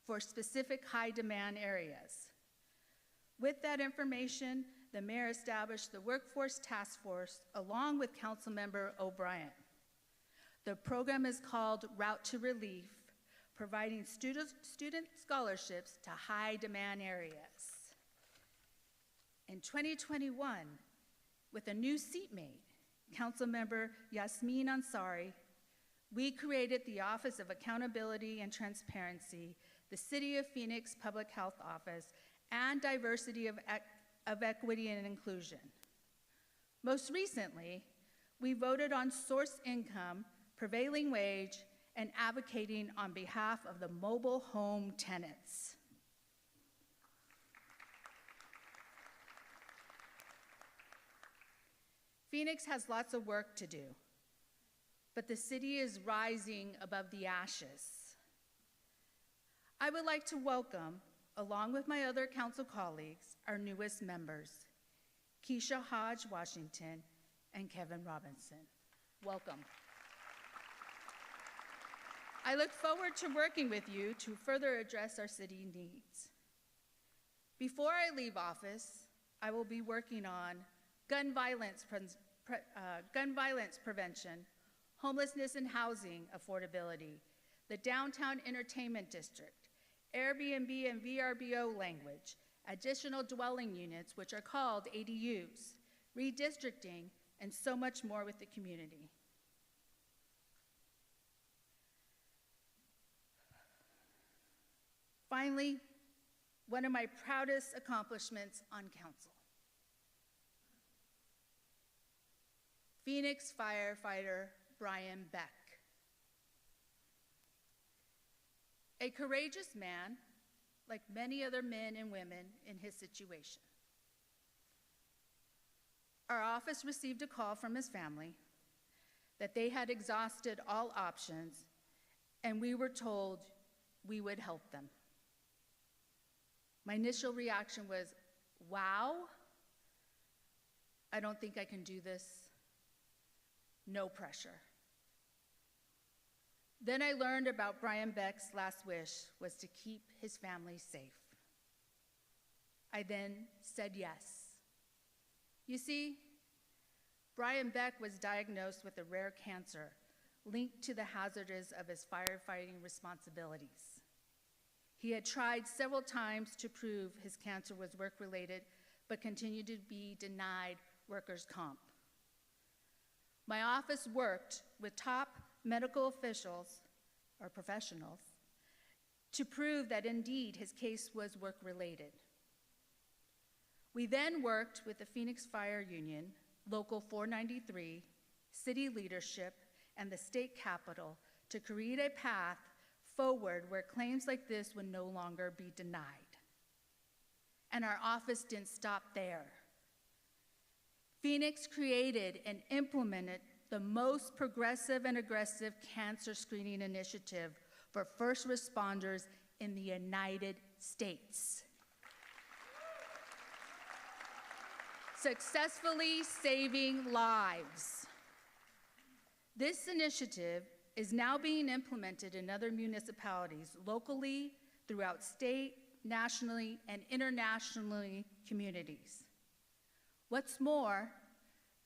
for specific high-demand areas. With that information, the mayor established the Workforce Task Force along with Councilmember O'Brien. The program is called Route to Relief, providing student scholarships to high-demand areas. In 2021, with a new seatmate, Councilmember Yasmin Ansari, we created the Office of Accountability and Transparency, the City of Phoenix Public Health Office, and Diversity of Equity and Inclusion. Most recently, we voted on source income, prevailing wage, and advocating on behalf of the mobile home tenants. Phoenix has lots of work to do, but the city is rising above the ashes. I would like to welcome, along with my other council colleagues, our newest members, Keisha Hodge Washington and Kevin Robinson. Welcome. I look forward to working with you to further address our city needs. Before I leave office, I will be working on gun violence prevention, homelessness and housing affordability, the downtown entertainment district, Airbnb and VRBO language, additional dwelling units, which are called ADUs, redistricting, and so much more with the community. Finally, one of my proudest accomplishments on council. Phoenix firefighter Brian Beck. A courageous man, like many other men and women in his situation. Our office received a call from his family that they had exhausted all options, and we were told we would help them. My initial reaction was, wow, I don't think I can do this. No pressure. Then I learned about Brian Beck's last wish was to keep his family safe. I then said yes. You see, Brian Beck was diagnosed with a rare cancer linked to the hazards of his firefighting responsibilities. He had tried several times to prove his cancer was work-related, but continued to be denied workers' comp. My office worked with top medical officials, or professionals, to prove that indeed his case was work-related. We then worked with the Phoenix Fire Union, Local 493, city leadership, and the state capitol to create a path forward where claims like this would no longer be denied. And our office didn't stop there. Phoenix created and implemented the most progressive and aggressive cancer screening initiative for first responders in the United States. Successfully saving lives. This initiative is now being implemented in other municipalities locally, throughout state, nationally, and internationally communities. What's more,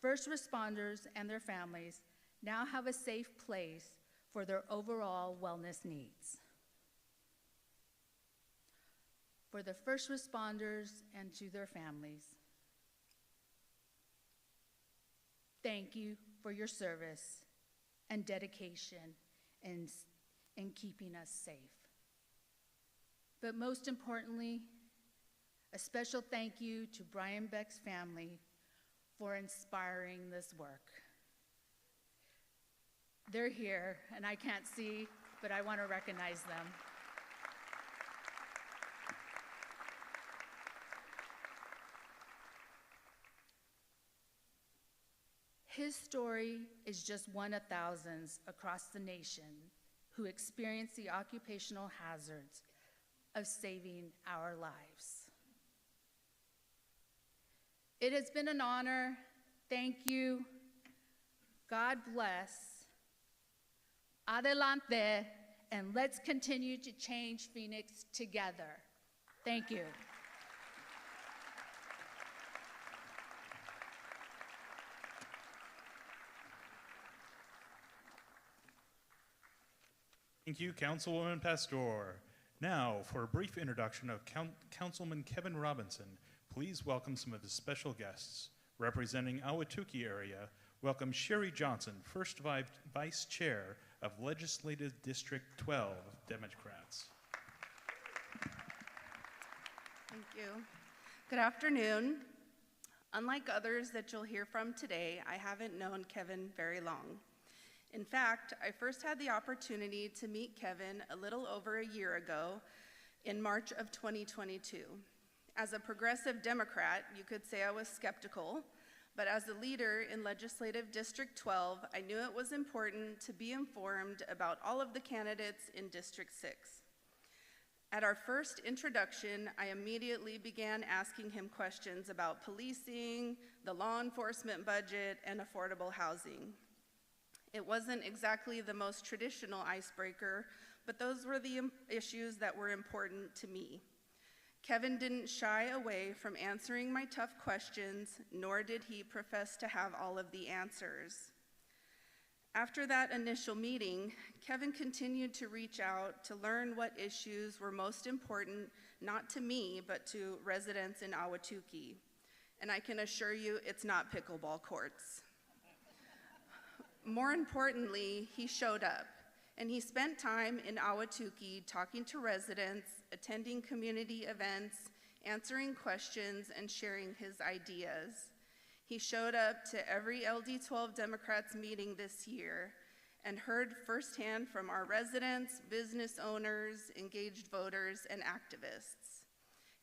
first responders and their families now have a safe place for their overall wellness needs. For the first responders and to their families, thank you for your service and dedication in keeping us safe. But most importantly, a special thank you to Brian Beck's family for inspiring this work. They're here, and I can't see, but I want to recognize them. His story is just one of thousands across the nation who experience the occupational hazards of saving our lives. It has been an honor. Thank you. God bless. Adelante, and let's continue to change Phoenix together. Thank you. Thank you, Councilwoman Pastor. Now, for a brief introduction of Councilman Kevin Robinson, please welcome some of his special guests. Representing Ahwatukee area, welcome Sherry Johnson, first Vice Chair of Legislative District 12, Democrats. Thank you. Good afternoon. Unlike others that you'll hear from today, I haven't known Kevin very long. In fact, I first had the opportunity to meet Kevin a little over a year ago in March of 2022. As a progressive Democrat, you could say I was skeptical, but as a leader in Legislative District 12, I knew it was important to be informed about all of the candidates in District 6. At our first introduction, I immediately began asking him questions about policing, the law enforcement budget, and affordable housing. It wasn't exactly the most traditional icebreaker, but those were the issues that were important to me. Kevin didn't shy away from answering my tough questions, nor did he profess to have all of the answers. After that initial meeting, Kevin continued to reach out to learn what issues were most important, not to me, but to residents in Ahwatukee. And I can assure you, it's not pickleball courts. More importantly, he showed up, and he spent time in Ahwatukee talking to residents, attending community events, answering questions, and sharing his ideas. He showed up to every LD12 Democrats meeting this year and heard firsthand from our residents, business owners, engaged voters, and activists.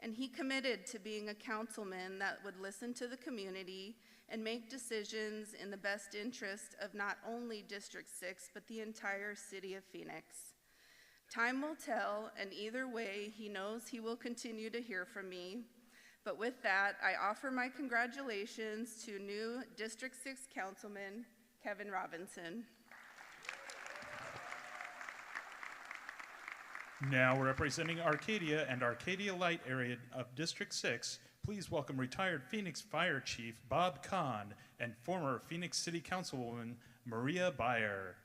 And he committed to being a councilman that would listen to the community and make decisions in the best interest of not only District 6, but the entire city of Phoenix. Time will tell, and either way, he knows he will continue to hear from me. But with that, I offer my congratulations to new District 6 Councilman, Kevin Robinson. Now representing Arcadia and Arcadia Light area of District 6, please welcome retired Phoenix Fire Chief Bob Kahn and former Phoenix City Councilwoman Maria Beyer.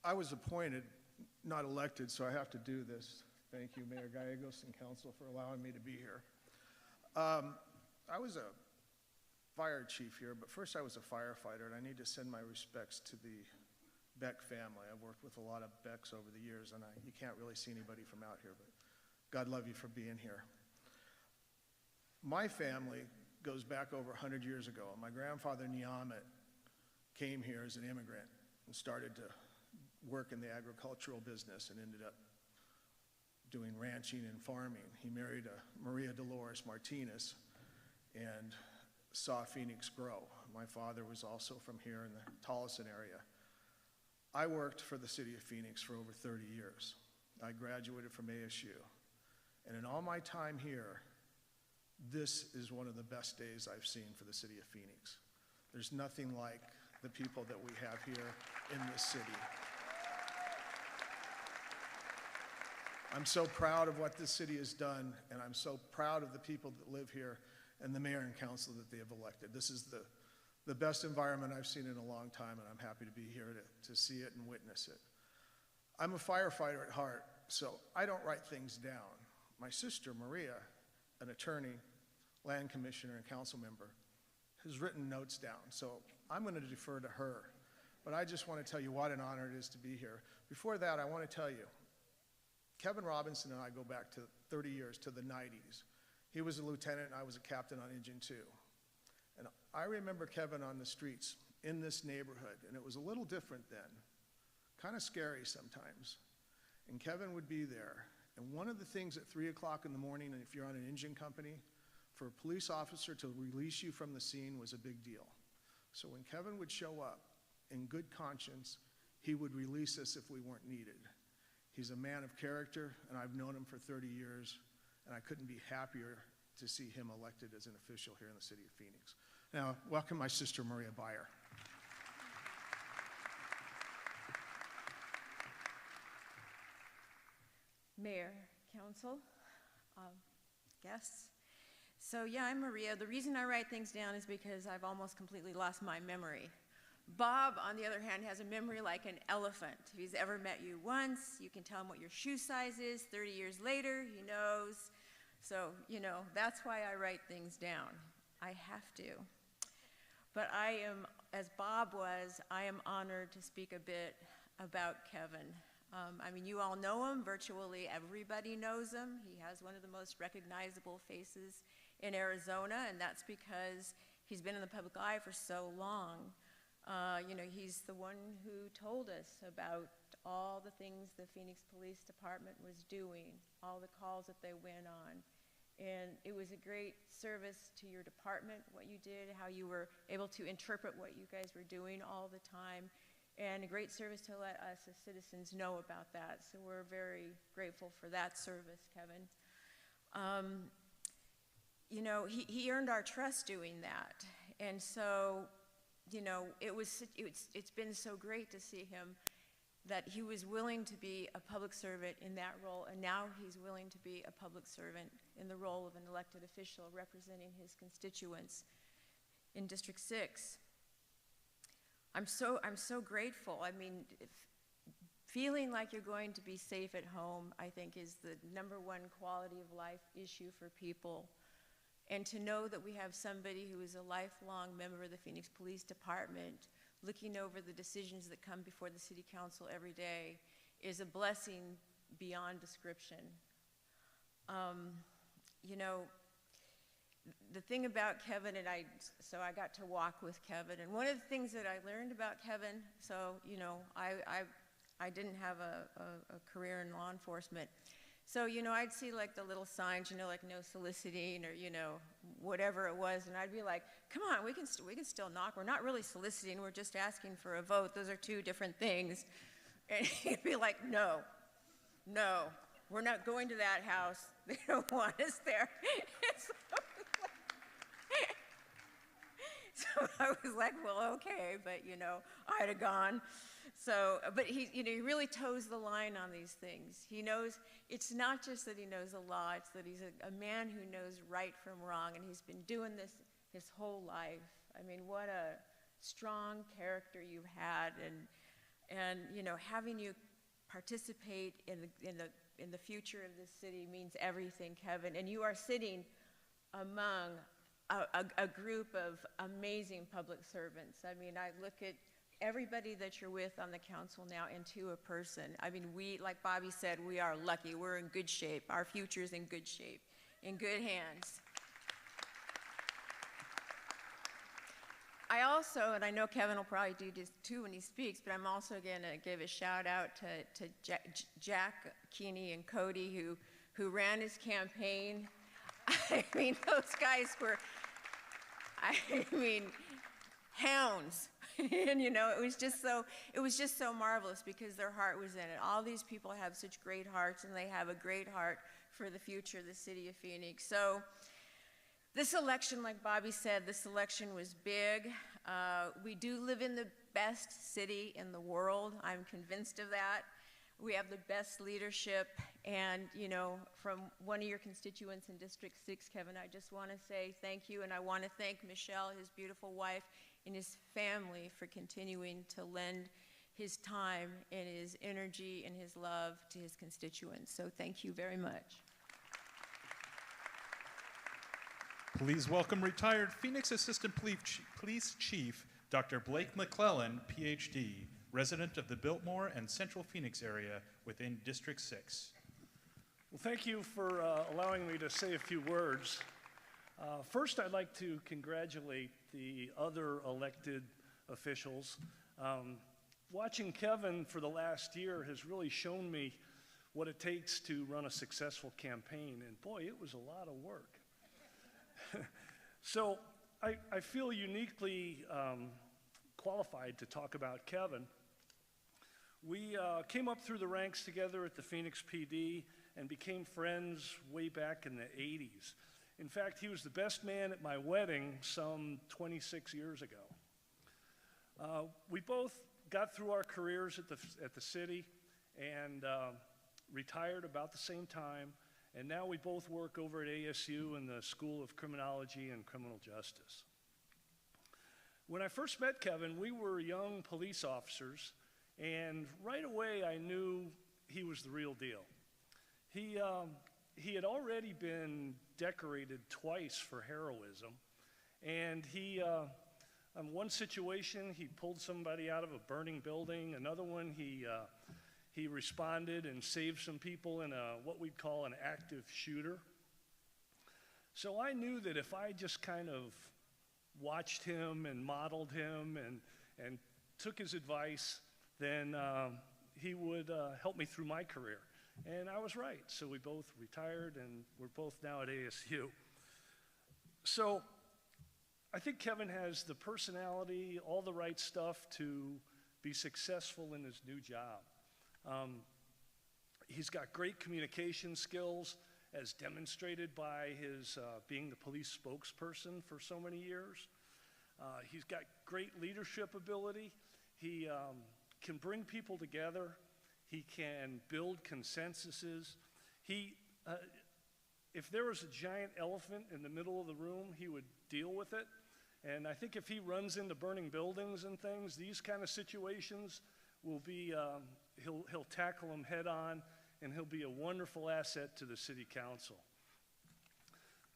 I was appointed, not elected, so I have to do this. Thank you, Mayor Gallegos and Council, for allowing me to be here. I was a fire chief here, but first I was a firefighter, and I need to send my respects to the Beck family. I've worked with a lot of Becks over the years, and you can't really see anybody from out here, but God love you for being here. My family goes back over 100 years ago. My grandfather, Nyamet, came here as an immigrant and started to work in the agricultural business and ended up doing ranching and farming. He married Maria Dolores Martinez and saw Phoenix grow. My father was also from here in the Tolleson area. I worked for the city of Phoenix for over 30 years. I graduated from ASU. And in all my time here, this is one of the best days I've seen for the city of Phoenix. There's nothing like the people that we have here in this city. I'm so proud of what this city has done, and I'm so proud of the people that live here and the mayor and council that they have elected. This is the best environment I've seen in a long time, and I'm happy to be here to see it and witness it. I'm a firefighter at heart, so I don't write things down. My sister, Maria, an attorney, land commissioner, and council member, has written notes down, so I'm going to defer to her. But I just want to tell you what an honor it is to be here. Before that, I want to tell you, Kevin Robinson and I go back to 30 years, to the 90s. He was a lieutenant, and I was a captain on Engine 2. And I remember Kevin on the streets in this neighborhood, and it was a little different then, kind of scary sometimes. And Kevin would be there, And one of the things at 3 o'clock in the morning, and if you're on an engine company, for a police officer to release you from the scene was a big deal. So when Kevin would show up in good conscience, he would release us if we weren't needed. He's a man of character, and I've known him for 30 years, and I couldn't be happier to see him elected as an official here in the city of Phoenix. Now, welcome my sister, Maria Beyer. Mayor, council, guests. So yeah, I'm Maria. The reason I write things down is because I've almost completely lost my memory. Bob, on the other hand, has a memory like an elephant. If he's ever met you once, you can tell him what your shoe size is. 30 years later, he knows. So, you know, that's why I write things down. I have to. But I am, as Bob was, I am honored to speak a bit about Kevin. I mean, you all know him. Virtually everybody knows him. He has one of the most recognizable faces in Arizona, and that's because he's been in the public eye for so long. You know, he's the one who told us about all the things the Phoenix Police Department was doing, all the calls that they went on. And it was a great service to your department, what you did, how you were able to interpret what you guys were doing all the time, and a great service to let us as citizens know about that. So we're very grateful for that service, Kevin. You know, he earned our trust doing that. And so, you know, it's been so great to see him that he was willing to be a public servant in that role, and now he's willing to be a public servant in the role of an elected official representing his constituents in District 6. I'm so grateful. I mean, feeling like you're going to be safe at home, I think, is the #1 quality of life issue for people. And to know that we have somebody who is a lifelong member of the Phoenix Police Department looking over the decisions that come before the City Council every day is a blessing beyond description. You know, the thing about Kevin, so I got to walk with Kevin, and one of the things that I learned about Kevin, so, you know, I didn't have a career in law enforcement. So, you know, I'd see like the little signs, you know, like no soliciting or, you know, whatever it was, and I'd be like, come on, we can still knock. We're not really soliciting, we're just asking for a vote. Those are two different things. And he'd be like, no, we're not going to that house. They don't want us there. So I was like, well, okay, but, you know, I'd have gone. So, but he, you know, he really toes the line on these things. He knows, it's not just that he knows the law, it's that he's a man who knows right from wrong, and he's been doing this his whole life. I mean, what a strong character you had, and you know, having you participate in the future of this city means everything, Kevin. And you are sitting among a group of amazing public servants. I mean, I look at everybody that you're with on the council now, and to a person. I mean, we, like Bobby said, we are lucky. We're in good shape. Our future's in good shape, in good hands. I also, and I know Kevin will probably do this too when he speaks, but I'm also going to give a shout out to Jack Keeney and Cody, who ran his campaign. I mean, those guys were, I mean, hounds. And you know, it was just so marvelous because their heart was in it. All these people have such great hearts, and they have a great heart for the future of the city of Phoenix. So this election, like Bobby said, this election was big. We do live in the best city in the world. I'm convinced of that. We have the best leadership, and you know, from one of your constituents in District 6, Kevin, I just want to say thank you, and I want to thank Michelle, his beautiful wife, and his family for continuing to lend his time and his energy and his love to his constituents. So thank you very much. Please welcome retired Phoenix Assistant Police Chief, Dr. Blake McClellan, PhD, resident of the Biltmore and Central Phoenix area within District 6. Well, thank you for allowing me to say a few words. First, I'd like to congratulate the other elected officials. Watching Kevin for the last year has really shown me what it takes to run a successful campaign, and boy, it was a lot of work. So I feel uniquely qualified to talk about Kevin. We came up through the ranks together at the Phoenix PD and became friends way back in the 80s. In fact, he was the best man at my wedding some 26 years ago. We both got through our careers at the city and retired about the same time, and now we both work over at ASU in the School of Criminology and Criminal Justice. When I first met Kevin, we were young police officers, and right away I knew he was the real deal. He had already been decorated twice for heroism, and in one situation, he pulled somebody out of a burning building. Another one, he responded and saved some people in what we'd call an active shooter. So I knew that if I just kind of watched him and modeled him and took his advice, then he would help me through my career. And I was right. So we both retired, and we're both now at ASU. So I think Kevin has the personality, all the right stuff to be successful in his new job. He's got great communication skills, as demonstrated by his being the police spokesperson for so many years. He's got great leadership ability. He can bring people together. He can build consensuses. If there was a giant elephant in the middle of the room, he would deal with it. And I think if he runs into burning buildings and things, these kind of situations will be, he'll tackle them head on, and he'll be a wonderful asset to the city council.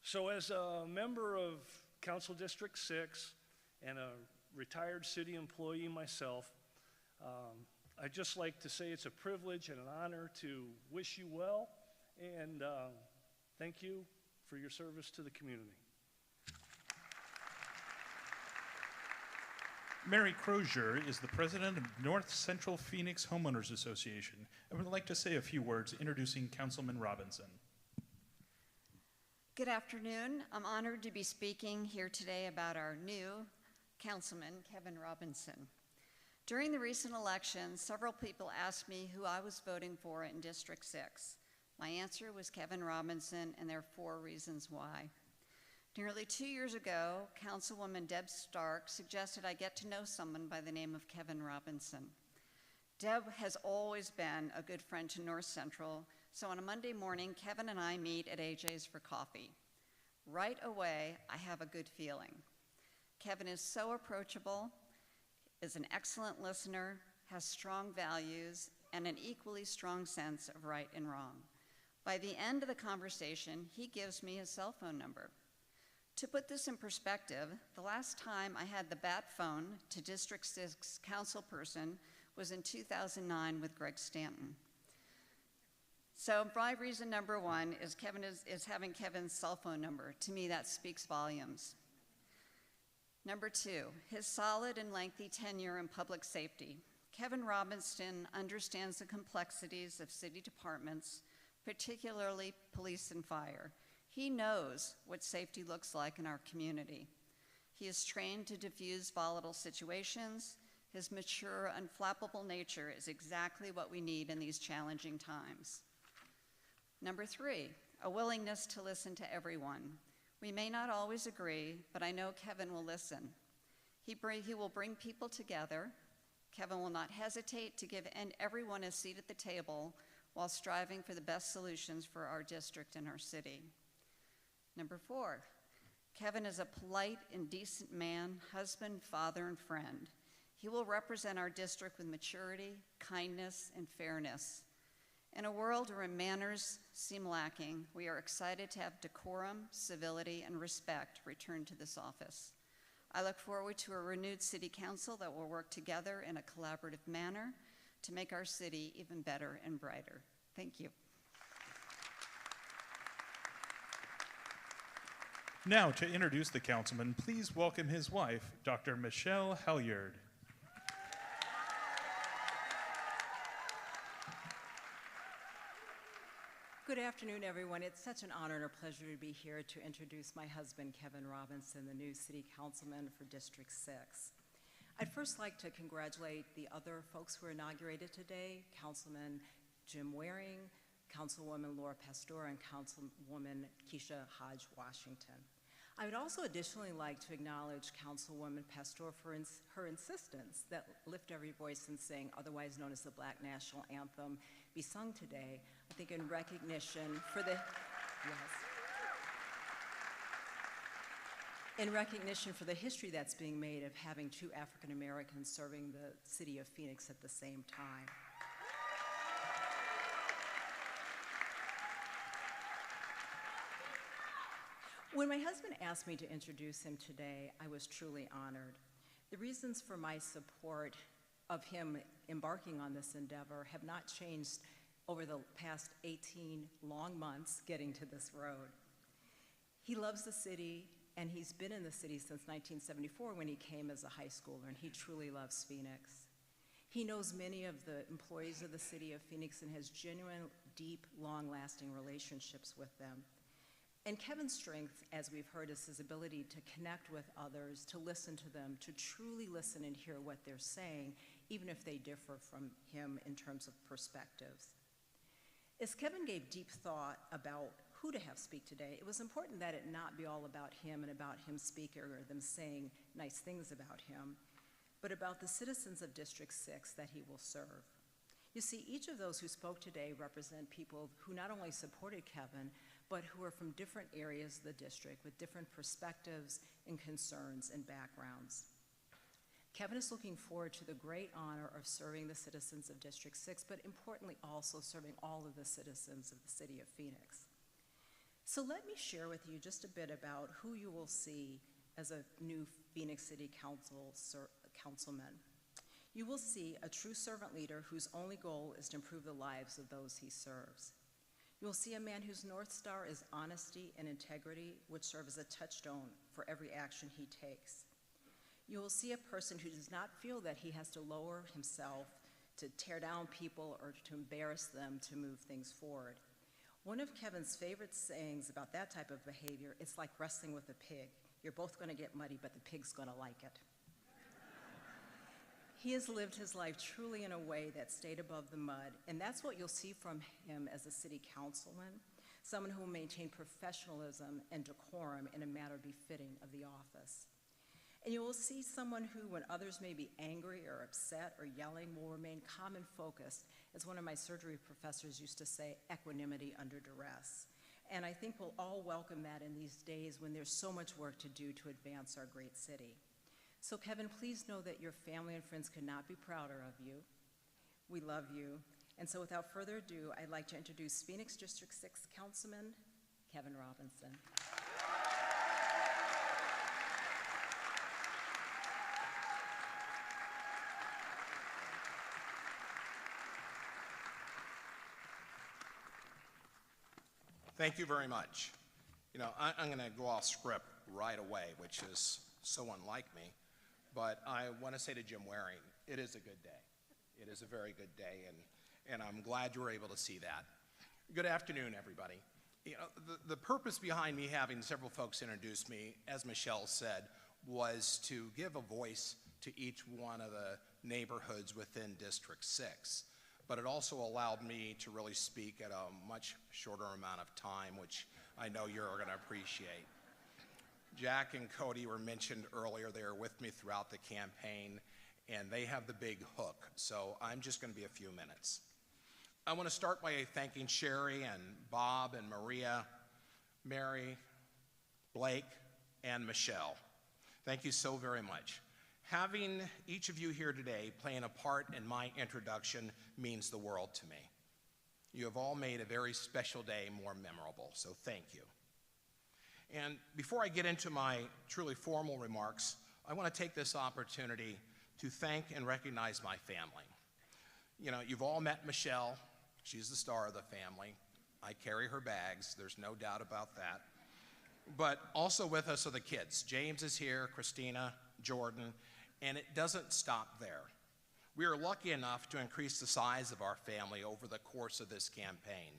So as a member of Council District 6 and a retired city employee myself, I'd just like to say it's a privilege and an honor to wish you well, and thank you for your service to the community. Mary Crozier is the president of North Central Phoenix Homeowners Association and would like to say a few words introducing Councilman Robinson. Good afternoon. I'm honored to be speaking here today about our new councilman, Kevin Robinson. During the recent election, several people asked me who I was voting for in District 6. My answer was Kevin Robinson, and there are 4 reasons why. Nearly 2 years ago, Councilwoman Deb Stark suggested I get to know someone by the name of Kevin Robinson. Deb has always been a good friend to North Central, so on a Monday morning, Kevin and I meet at AJ's for coffee. Right away, I have a good feeling. Kevin is so approachable, is an excellent listener, has strong values, and an equally strong sense of right and wrong. By the end of the conversation, he gives me his cell phone number. To put this in perspective, the last time I had the bat phone to District 6 councilperson was in 2009 with Greg Stanton. So my reason number 1 is having Kevin's cell phone number. To me, that speaks volumes. Number 2, his solid and lengthy tenure in public safety. Kevin Robinson understands the complexities of city departments, particularly police and fire. He knows what safety looks like in our community. He is trained to diffuse volatile situations. His mature, unflappable nature is exactly what we need in these challenging times. Number 3, a willingness to listen to everyone. We may not always agree, but I know Kevin will listen. He will bring people together. Kevin will not hesitate to give everyone a seat at the table while striving for the best solutions for our district and our city. Number 4, Kevin is a polite and decent man, husband, father, and friend. He will represent our district with maturity, kindness, and fairness. In a world where manners seem lacking, we are excited to have decorum, civility, and respect return to this office. I look forward to a renewed city council that will work together in a collaborative manner to make our city even better and brighter. Thank you. Now, to introduce the councilman, please welcome his wife, Dr. Michelle Helyard. Good afternoon, everyone. It's such an honor and a pleasure to be here to introduce my husband, Kevin Robinson, the new City Councilman for District 6. I'd first like to congratulate the other folks who were inaugurated today, Councilman Jim Waring, Councilwoman Laura Pastor, and Councilwoman Keisha Hodge Washington. I would also additionally like to acknowledge Councilwoman Pastor for her insistence that Lift Every Voice and Sing, otherwise known as the Black National Anthem, be sung today, I think in recognition for the, in recognition for the history that's being made of having two African Americans serving the city of Phoenix at the same time. When my husband asked me to introduce him today, I was truly honored. The reasons for my support of him embarking on this endeavor have not changed over the past 18 long months getting to this road. He loves the city, and he's been in the city since 1974 when he came as a high schooler, and he truly loves Phoenix. He knows many of the employees of the city of Phoenix and has genuine, deep, long-lasting relationships with them. And Kevin's strength, as we've heard, is his ability to connect with others, to listen to them, to truly listen and hear what they're saying, even if they differ from him in terms of perspectives. As Kevin gave deep thought about who to have speak today, it was important that it not be all about him and about him speaking or them saying nice things about him, but about the citizens of District 6 that he will serve. You see, each of those who spoke today represent people who not only supported Kevin, but who are from different areas of the district with different perspectives and concerns and backgrounds. Kevin is looking forward to the great honor of serving the citizens of District 6, but importantly also serving all of the citizens of the city of Phoenix. So let me share with you just a bit about who you will see as a new Phoenix City Councilman. You will see a true servant leader whose only goal is to improve the lives of those he serves. You will see a man whose North Star is honesty and integrity, which serve as a touchstone for every action he takes. You will see a person who does not feel that he has to lower himself to tear down people or to embarrass them to move things forward. One of Kevin's favorite sayings about that type of behavior, it's like wrestling with a pig. You're both going to get muddy, but the pig's going to like it. He has lived his life truly in a way that stayed above the mud, and that's what you'll see from him as a city councilman, someone who will maintain professionalism and decorum in a manner befitting of the office. And you will see someone who, when others may be angry or upset or yelling, will remain calm and focused, as one of my surgery professors used to say, equanimity under duress. And I think we'll all welcome that in these days when there's so much work to do to advance our great city. So Kevin, please know that your family and friends could not be prouder of you. We love you. And so without further ado, I'd like to introduce Phoenix District 6 Councilman Kevin Robinson. Thank you very much. You know, I'm going to go off script right away, which is so unlike me. But I want to say to Jim Waring, it is a good day. It is a very good day, and I'm glad you were able to see that. Good afternoon, everybody. You know, the purpose behind me having several folks introduce me, as Michelle said, was to give a voice to each one of the neighborhoods within District 6. But it also allowed me to really speak at a much shorter amount of time, which I know you're going to appreciate. Jack and Cody were mentioned earlier. They were with me throughout the campaign, and they have the big hook, so I'm just going to be a few minutes. I want to start by thanking Sherry and Bob and Maria, Mary, Blake, and Michelle. Thank you so very much. Having each of you here today playing a part in my introduction means the world to me. You have all made a very special day more memorable, so thank you. And before I get into my truly formal remarks, I want to take this opportunity to thank and recognize my family. You know, you've all met Michelle. She's the star of the family. I carry her bags, there's no doubt about that. But also with us are the kids. James is here, Christina, Jordan, and it doesn't stop there. We are lucky enough to increase the size of our family over the course of this campaign.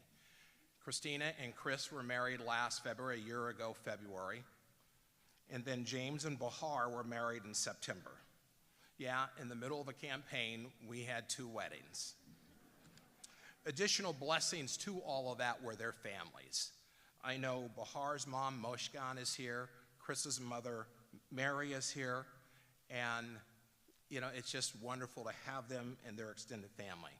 Christina and Chris were married last February, a year ago February. And then James and Bahar were married in September. Yeah, in the middle of a campaign, we had 2 weddings. Additional blessings to all of that were their families. I know Bahar's mom, Moshkan, is here. Chris's mother, Mary, is here. And, you know, it's just wonderful to have them and their extended family.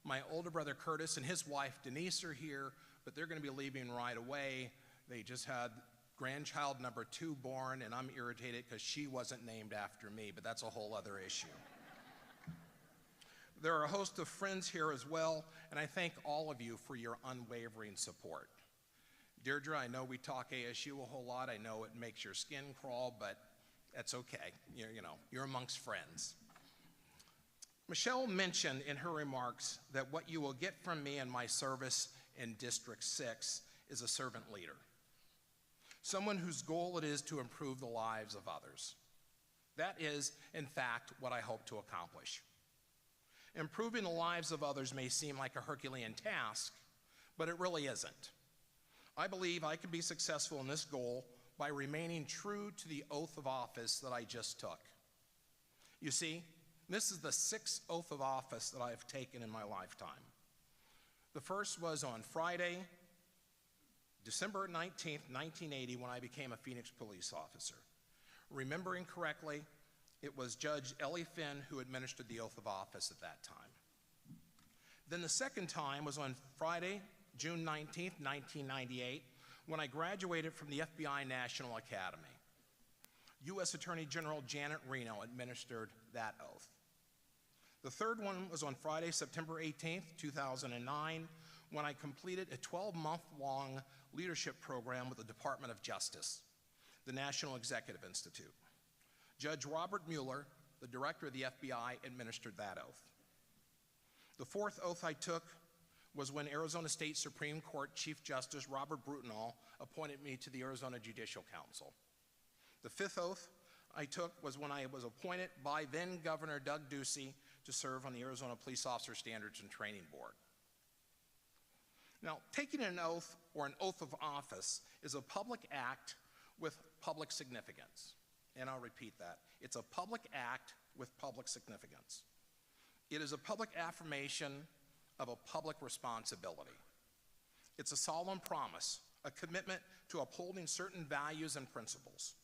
My older brother, Curtis, and his wife, Denise, are here, but they're going to be leaving right away. They just had grandchild number 2 born, and I'm irritated because she wasn't named after me, but that's a whole other issue. There are a host of friends here as well, and I thank all of you for your unwavering support. Deirdre, I know we talk ASU a whole lot. I know it makes your skin crawl, but that's okay. You're amongst friends. Michelle mentioned in her remarks that what you will get from me in my service in District 6 is a servant leader, someone whose goal it is to improve the lives of others. That is, in fact, what I hope to accomplish. Improving the lives of others may seem like a Herculean task, but it really isn't. I believe I can be successful in this goal by remaining true to the oath of office that I just took. You see, this is the 6th oath of office that I have taken in my lifetime. The first was on Friday, December 19th, 1980, when I became a Phoenix police officer. Remembering correctly, it was Judge Ellie Finn who administered the oath of office at that time. Then the second time was on Friday, June 19th, 1998, when I graduated from the FBI National Academy. U.S. Attorney General Janet Reno administered that oath. The third one was on Friday, September 18th, 2009, when I completed a 12-month-long leadership program with the Department of Justice, the National Executive Institute. Judge Robert Mueller, the director of the FBI, administered that oath. The fourth oath I took was when Arizona State Supreme Court Chief Justice Robert Brutenall appointed me to the Arizona Judicial Council. The fifth oath I took was when I was appointed by then Governor Doug Ducey to serve on the Arizona Police Officer Standards and Training Board. Now, taking an oath or an oath of office is a public act with public significance. And I'll repeat that. It's a public act with public significance. It is a public affirmation of a public responsibility. It's a solemn promise, a commitment to upholding certain values and principles.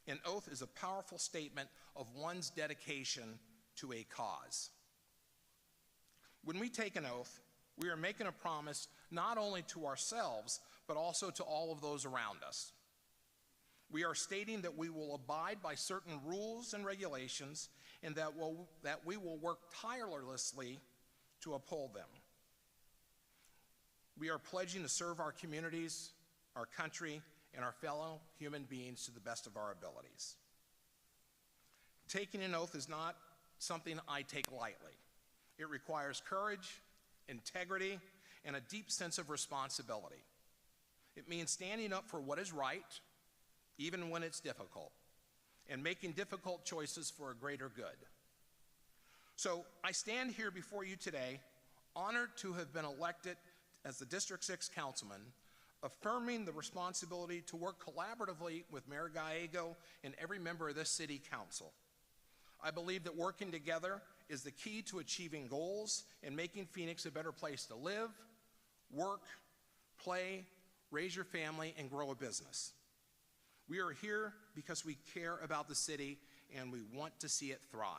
An oath is a powerful statement of one's dedication to a cause. When we take an oath, we are making a promise not only to ourselves, but also to all of those around us. We are stating that we will abide by certain rules and regulations and that we will work tirelessly to uphold them. We are pledging to serve our communities, our country, and our fellow human beings to the best of our abilities. Taking an oath is not something I take lightly. It requires courage, integrity, and a deep sense of responsibility. It means standing up for what is right, even when it's difficult, and making difficult choices for a greater good. So I stand here before you today, honored to have been elected as the District 6 councilman, affirming the responsibility to work collaboratively with Mayor Gallego and every member of this city council. I believe that working together is the key to achieving goals and making Phoenix a better place to live, work, play, raise your family, and grow a business. We are here because we care about the city and we want to see it thrive.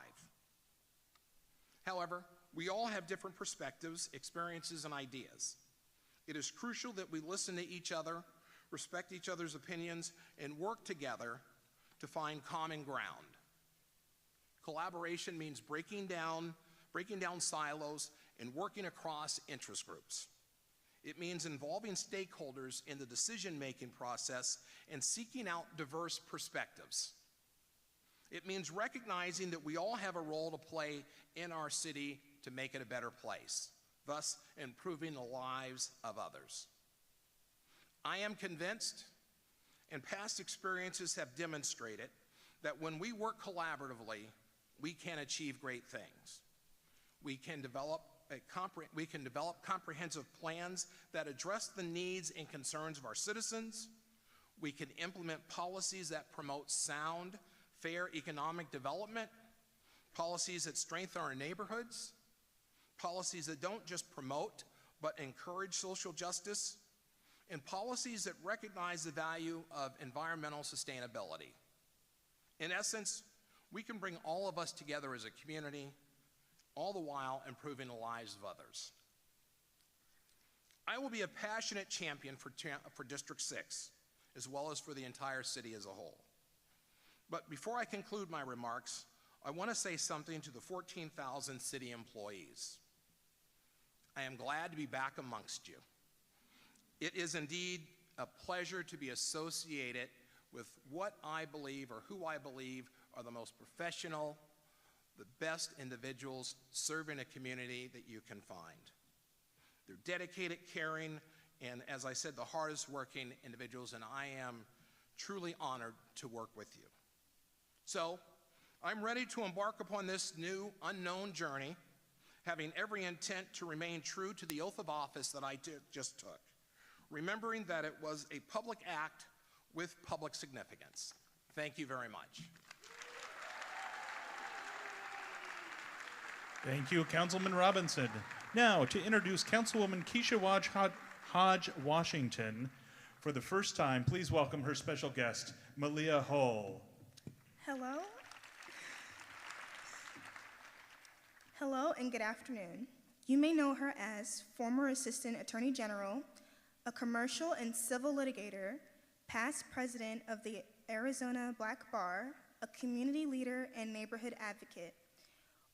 However, we all have different perspectives, experiences, and ideas. It is crucial that we listen to each other, respect each other's opinions, and work together to find common ground. Collaboration means breaking down silos and working across interest groups. It means involving stakeholders in the decision-making process and seeking out diverse perspectives. It means recognizing that we all have a role to play in our city to make it a better place, thus improving the lives of others. I am convinced, and past experiences have demonstrated, that when we work collaboratively, we can achieve great things. We can develop we can develop comprehensive plans that address the needs and concerns of our citizens. We can implement policies that promote sound, fair economic development, policies that strengthen our neighborhoods, policies that don't just promote but encourage social justice, and policies that recognize the value of environmental sustainability. In essence, we can bring all of us together as a community, all the while improving the lives of others. I will be a passionate champion for District 6, as well as for the entire city as a whole. But before I conclude my remarks, I want to say something to the 14,000 city employees. I am glad to be back amongst you. It is indeed a pleasure to be associated with what I believe, or who I believe, are the most professional, the best individuals serving a community that you can find. They're dedicated, caring, and as I said, the hardest working individuals, and I am truly honored to work with you. So, I'm ready to embark upon this new, unknown journey, having every intent to remain true to the oath of office that I just took, remembering that it was a public act with public significance. Thank you very much. Thank you, Councilman Robinson. Now, to introduce Councilwoman Keisha Hodge Washington, for the first time, please welcome her special guest, Malia Hull. Hello. Hello and good afternoon. You may know her as former Assistant Attorney General, a commercial and civil litigator, past president of the Arizona Black Bar, a community leader and neighborhood advocate.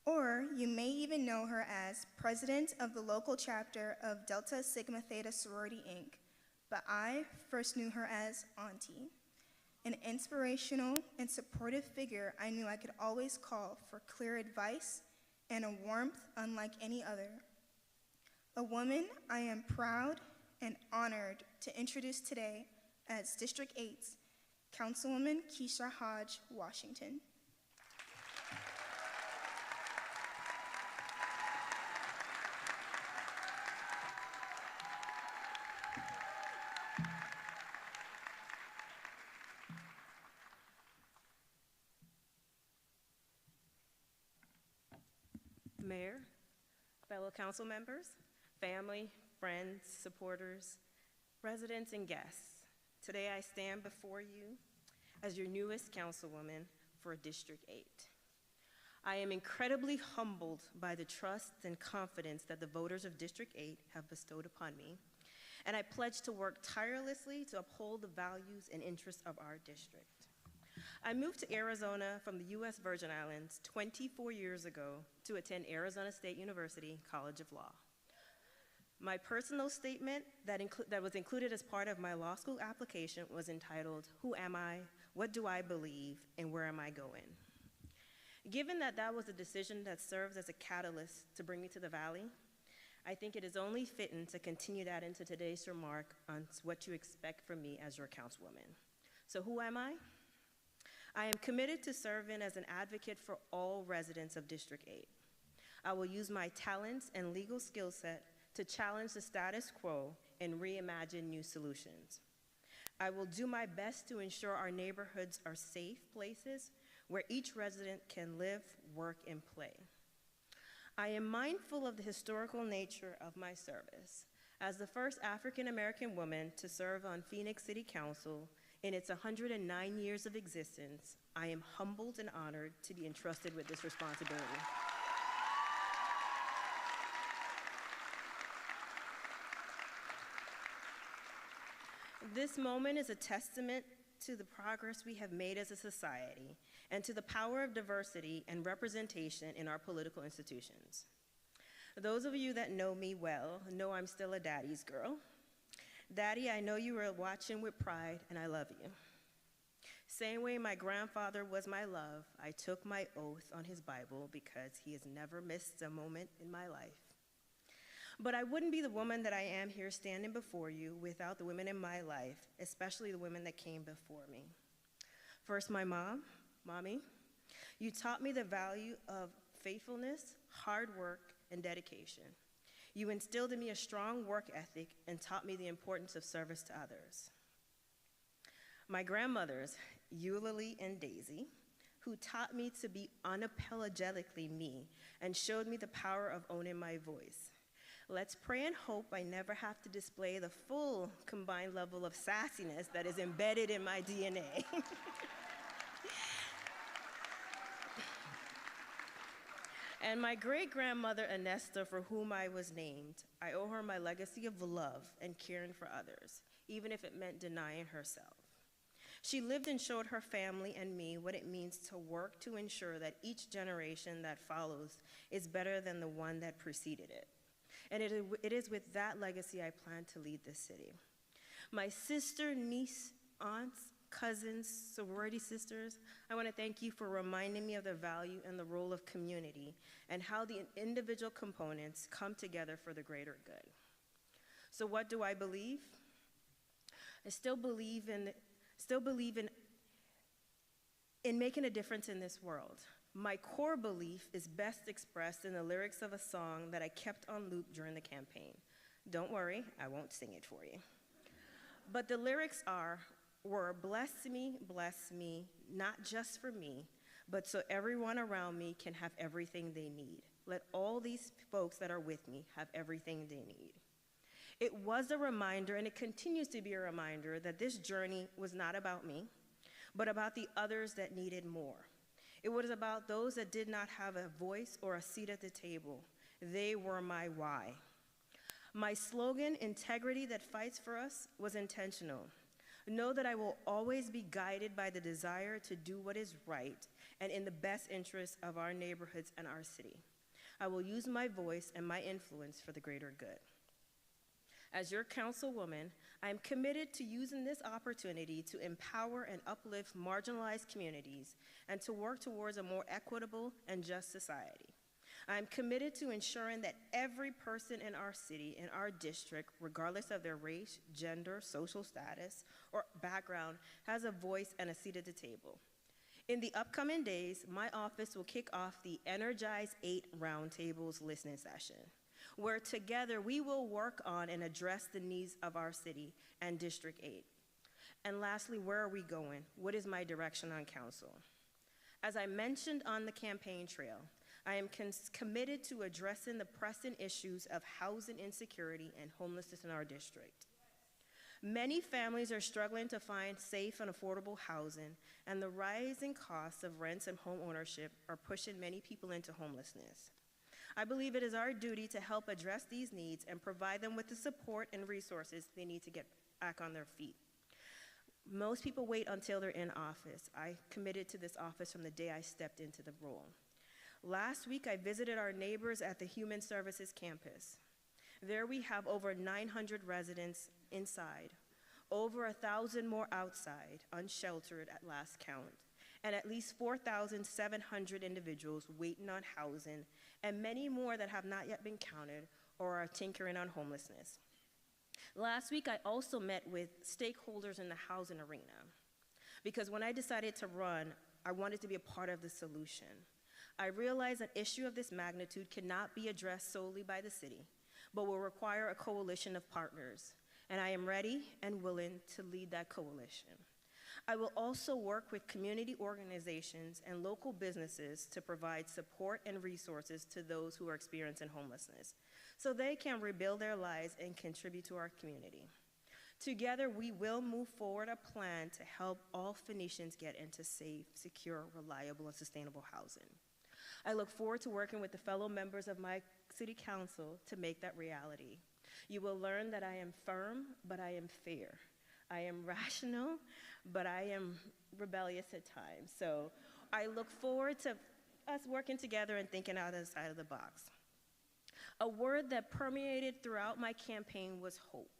Or you may even know her as president of the local chapter of Delta Sigma Theta Sorority, Inc., but I first knew her as Auntie, an inspirational and supportive figure I knew I could always call for clear advice and a warmth unlike any other. A woman I am proud and honored to introduce today as District 8's Councilwoman Keisha Hodge Washington. Mayor, fellow council members, family, friends, supporters, residents, and guests, today I stand before you as your newest councilwoman for District 8. I am incredibly humbled by the trust and confidence that the voters of District 8 have bestowed upon me, and I pledge to work tirelessly to uphold the values and interests of our district. I moved to Arizona from the U.S. Virgin Islands 24 years ago to attend Arizona State University College of Law. My personal statement that was included as part of my law school application was entitled, "Who Am I? What Do I Believe? And Where Am I Going?" Given that that was a decision that serves as a catalyst to bring me to the Valley, I think it is only fitting to continue that into today's remark on what you expect from me as your councilwoman. So who am I? I am committed to serving as an advocate for all residents of District 8. I will use my talents and legal skill set to challenge the status quo and reimagine new solutions. I will do my best to ensure our neighborhoods are safe places where each resident can live, work, and play. I am mindful of the historical nature of my service. As the first African-American woman to serve on Phoenix City Council in its 109 years of existence, I am humbled and honored to be entrusted with this responsibility. This moment is a testament to the progress we have made as a society and to the power of diversity and representation in our political institutions. Those of you that know me well know I'm still a daddy's girl. Daddy, I know you were watching with pride, and I love you. Same way my grandfather was my love, I took my oath on his Bible because he has never missed a moment in my life. But I wouldn't be the woman that I am here standing before you without the women in my life, especially the women that came before me. First, my Mommy, you taught me the value of faithfulness, hard work, and dedication. You instilled in me a strong work ethic and taught me the importance of service to others. My grandmothers, Eulalie and Daisy, who taught me to be unapologetically me and showed me the power of owning my voice. Let's pray and hope I never have to display the full combined level of sassiness that is embedded in my DNA. And my great-grandmother, Anesta, for whom I was named, I owe her my legacy of love and caring for others, even if it meant denying herself. She lived and showed her family and me what it means to work to ensure that each generation that follows is better than the one that preceded it. And it is with that legacy I plan to lead this city. My sister, niece, aunts, cousins, sorority sisters, I want to thank you for reminding me of the value and the role of community and how the individual components come together for the greater good. So what do I believe? I still believe in making a difference in this world. My core belief is best expressed in the lyrics of a song that I kept on loop during the campaign. Don't worry, I won't sing it for you. But the lyrics were bless me, not just for me, but so everyone around me can have everything they need. Let all these folks that are with me have everything they need. It was a reminder, and it continues to be a reminder, that this journey was not about me, but about the others that needed more. It was about those that did not have a voice or a seat at the table. They were my why. My slogan, integrity that fights for us, was intentional. Know that I will always be guided by the desire to do what is right and in the best interest of our neighborhoods and our city. I will use my voice and my influence for the greater good. As your councilwoman, I am committed to using this opportunity to empower and uplift marginalized communities and to work towards a more equitable and just society. I am committed to ensuring that every person in our city, in our district, regardless of their race, gender, social status, or background, has a voice and a seat at the table. In the upcoming days, my office will kick off the Energize 8 Roundtables listening session, where together we will work on and address the needs of our city and District 8. And lastly, where are we going? What is my direction on council? As I mentioned on the campaign trail, I am committed to addressing the pressing issues of housing insecurity and homelessness in our district. Many families are struggling to find safe and affordable housing, and the rising costs of rents and home ownership are pushing many people into homelessness. I believe it is our duty to help address these needs and provide them with the support and resources they need to get back on their feet. Most people wait until they're in office. I committed to this office from the day I stepped into the role. Last week, I visited our neighbors at the Human Services campus. There we have over 900 residents inside, over 1,000 more outside, unsheltered at last count, and at least 4,700 individuals waiting on housing, and many more that have not yet been counted or are tinkering on homelessness. Last week, I also met with stakeholders in the housing arena, because when I decided to run, I wanted to be a part of the solution. I realize an issue of this magnitude cannot be addressed solely by the city, but will require a coalition of partners, and I am ready and willing to lead that coalition. I will also work with community organizations and local businesses to provide support and resources to those who are experiencing homelessness, so they can rebuild their lives and contribute to our community. Together, we will move forward a plan to help all Phoenicians get into safe, secure, reliable, and sustainable housing. I look forward to working with the fellow members of my city council to make that reality. You will learn that I am firm, but I am fair. I am rational, but I am rebellious at times. So I look forward to us working together and thinking outside of the box. A word that permeated throughout my campaign was hope.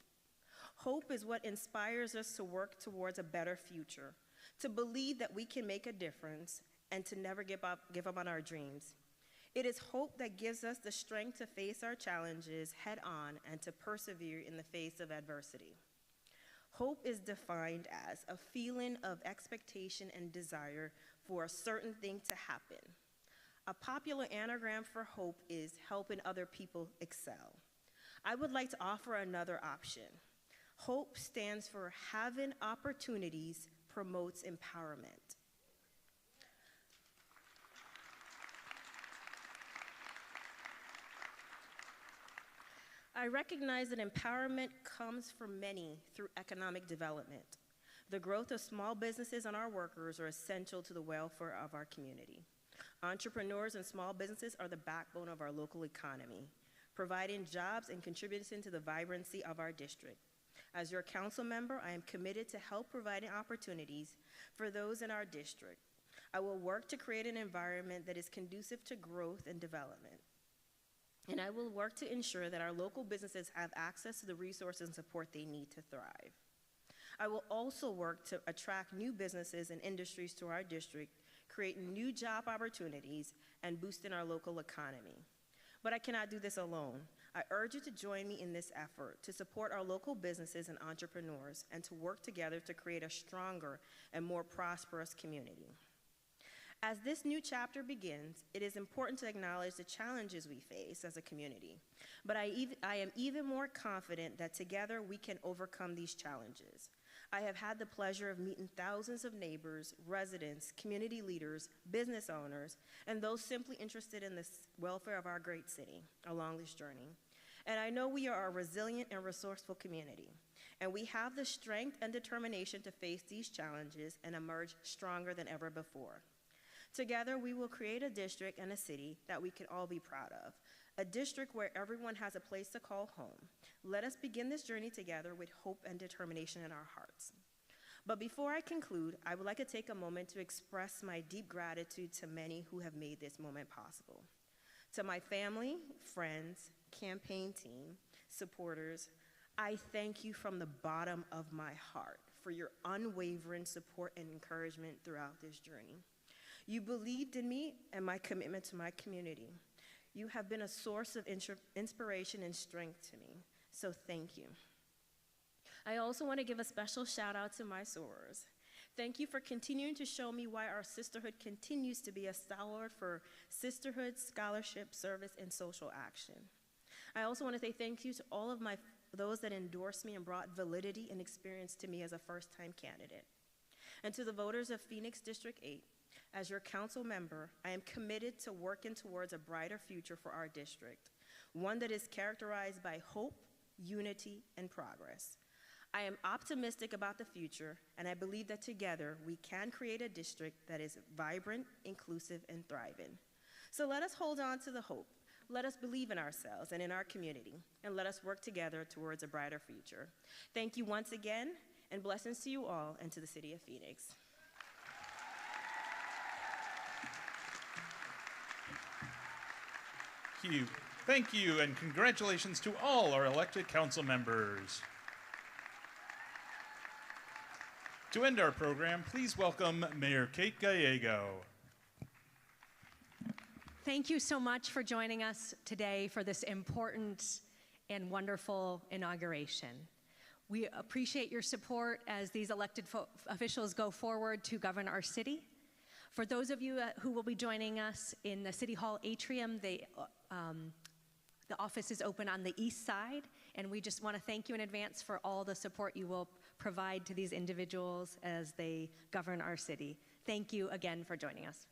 Hope is what inspires us to work towards a better future, to believe that we can make a difference, and to never give up on our dreams. It is hope that gives us the strength to face our challenges head on and to persevere in the face of adversity. Hope is defined as a feeling of expectation and desire for a certain thing to happen, A popular anagram for hope is helping other people excel. I would like to offer another option. HOPE stands for Having Opportunities Promotes Empowerment. I recognize that empowerment comes for many through economic development. The growth of small businesses and our workers are essential to the welfare of our community. Entrepreneurs and small businesses are the backbone of our local economy, providing jobs and contributing to the vibrancy of our district. As your council member, I am committed to help providing opportunities for those in our district. I will work to create an environment that is conducive to growth and development. And I will work to ensure that our local businesses have access to the resources and support they need to thrive. I will also work to attract new businesses and industries to our district, creating new job opportunities and boosting our local economy. But I cannot do this alone. I urge you to join me in this effort to support our local businesses and entrepreneurs and to work together to create a stronger and more prosperous community. As this new chapter begins, it is important to acknowledge the challenges we face as a community. But I am even more confident that together we can overcome these challenges. I have had the pleasure of meeting thousands of neighbors, residents, community leaders, business owners, and those simply interested in the welfare of our great city along this journey. And I know we are a resilient and resourceful community, and we have the strength and determination to face these challenges and emerge stronger than ever before. Together, we will create a district and a city that we can all be proud of, a district where everyone has a place to call home. Let us begin this journey together with hope and determination in our hearts. But before I conclude, I would like to take a moment to express my deep gratitude to many who have made this moment possible. To my family, friends, campaign team, supporters, I thank you from the bottom of my heart for your unwavering support and encouragement throughout this journey. You believed in me and my commitment to my community. You have been a source of inspiration and strength to me, so thank you. I also want to give a special shout out to my sorors. Thank you for continuing to show me why our sisterhood continues to be a stalwart for sisterhood, scholarship, service, and social action. I also want to say thank you to all of those that endorsed me and brought validity and experience to me as a first-time candidate. And to the voters of Phoenix District 8, as your council member, I am committed to working towards a brighter future for our district, one that is characterized by hope, unity, and progress. I am optimistic about the future, and I believe that together we can create a district that is vibrant, inclusive, and thriving. So let us hold on to the hope. Let us believe in ourselves and in our community, and let us work together towards a brighter future. Thank you once again, and blessings to you all and to the city of Phoenix. Thank you, and congratulations to all our elected council members. To end our program, please welcome Mayor Kate Gallego. Thank you so much for joining us today for this important and wonderful inauguration. We appreciate your support as these elected officials go forward to govern our city. For those of you who will be joining us in the City Hall atrium, the office is open on the east side, and we just want to thank you in advance for all the support you will provide to these individuals as they govern our city. Thank you again for joining us.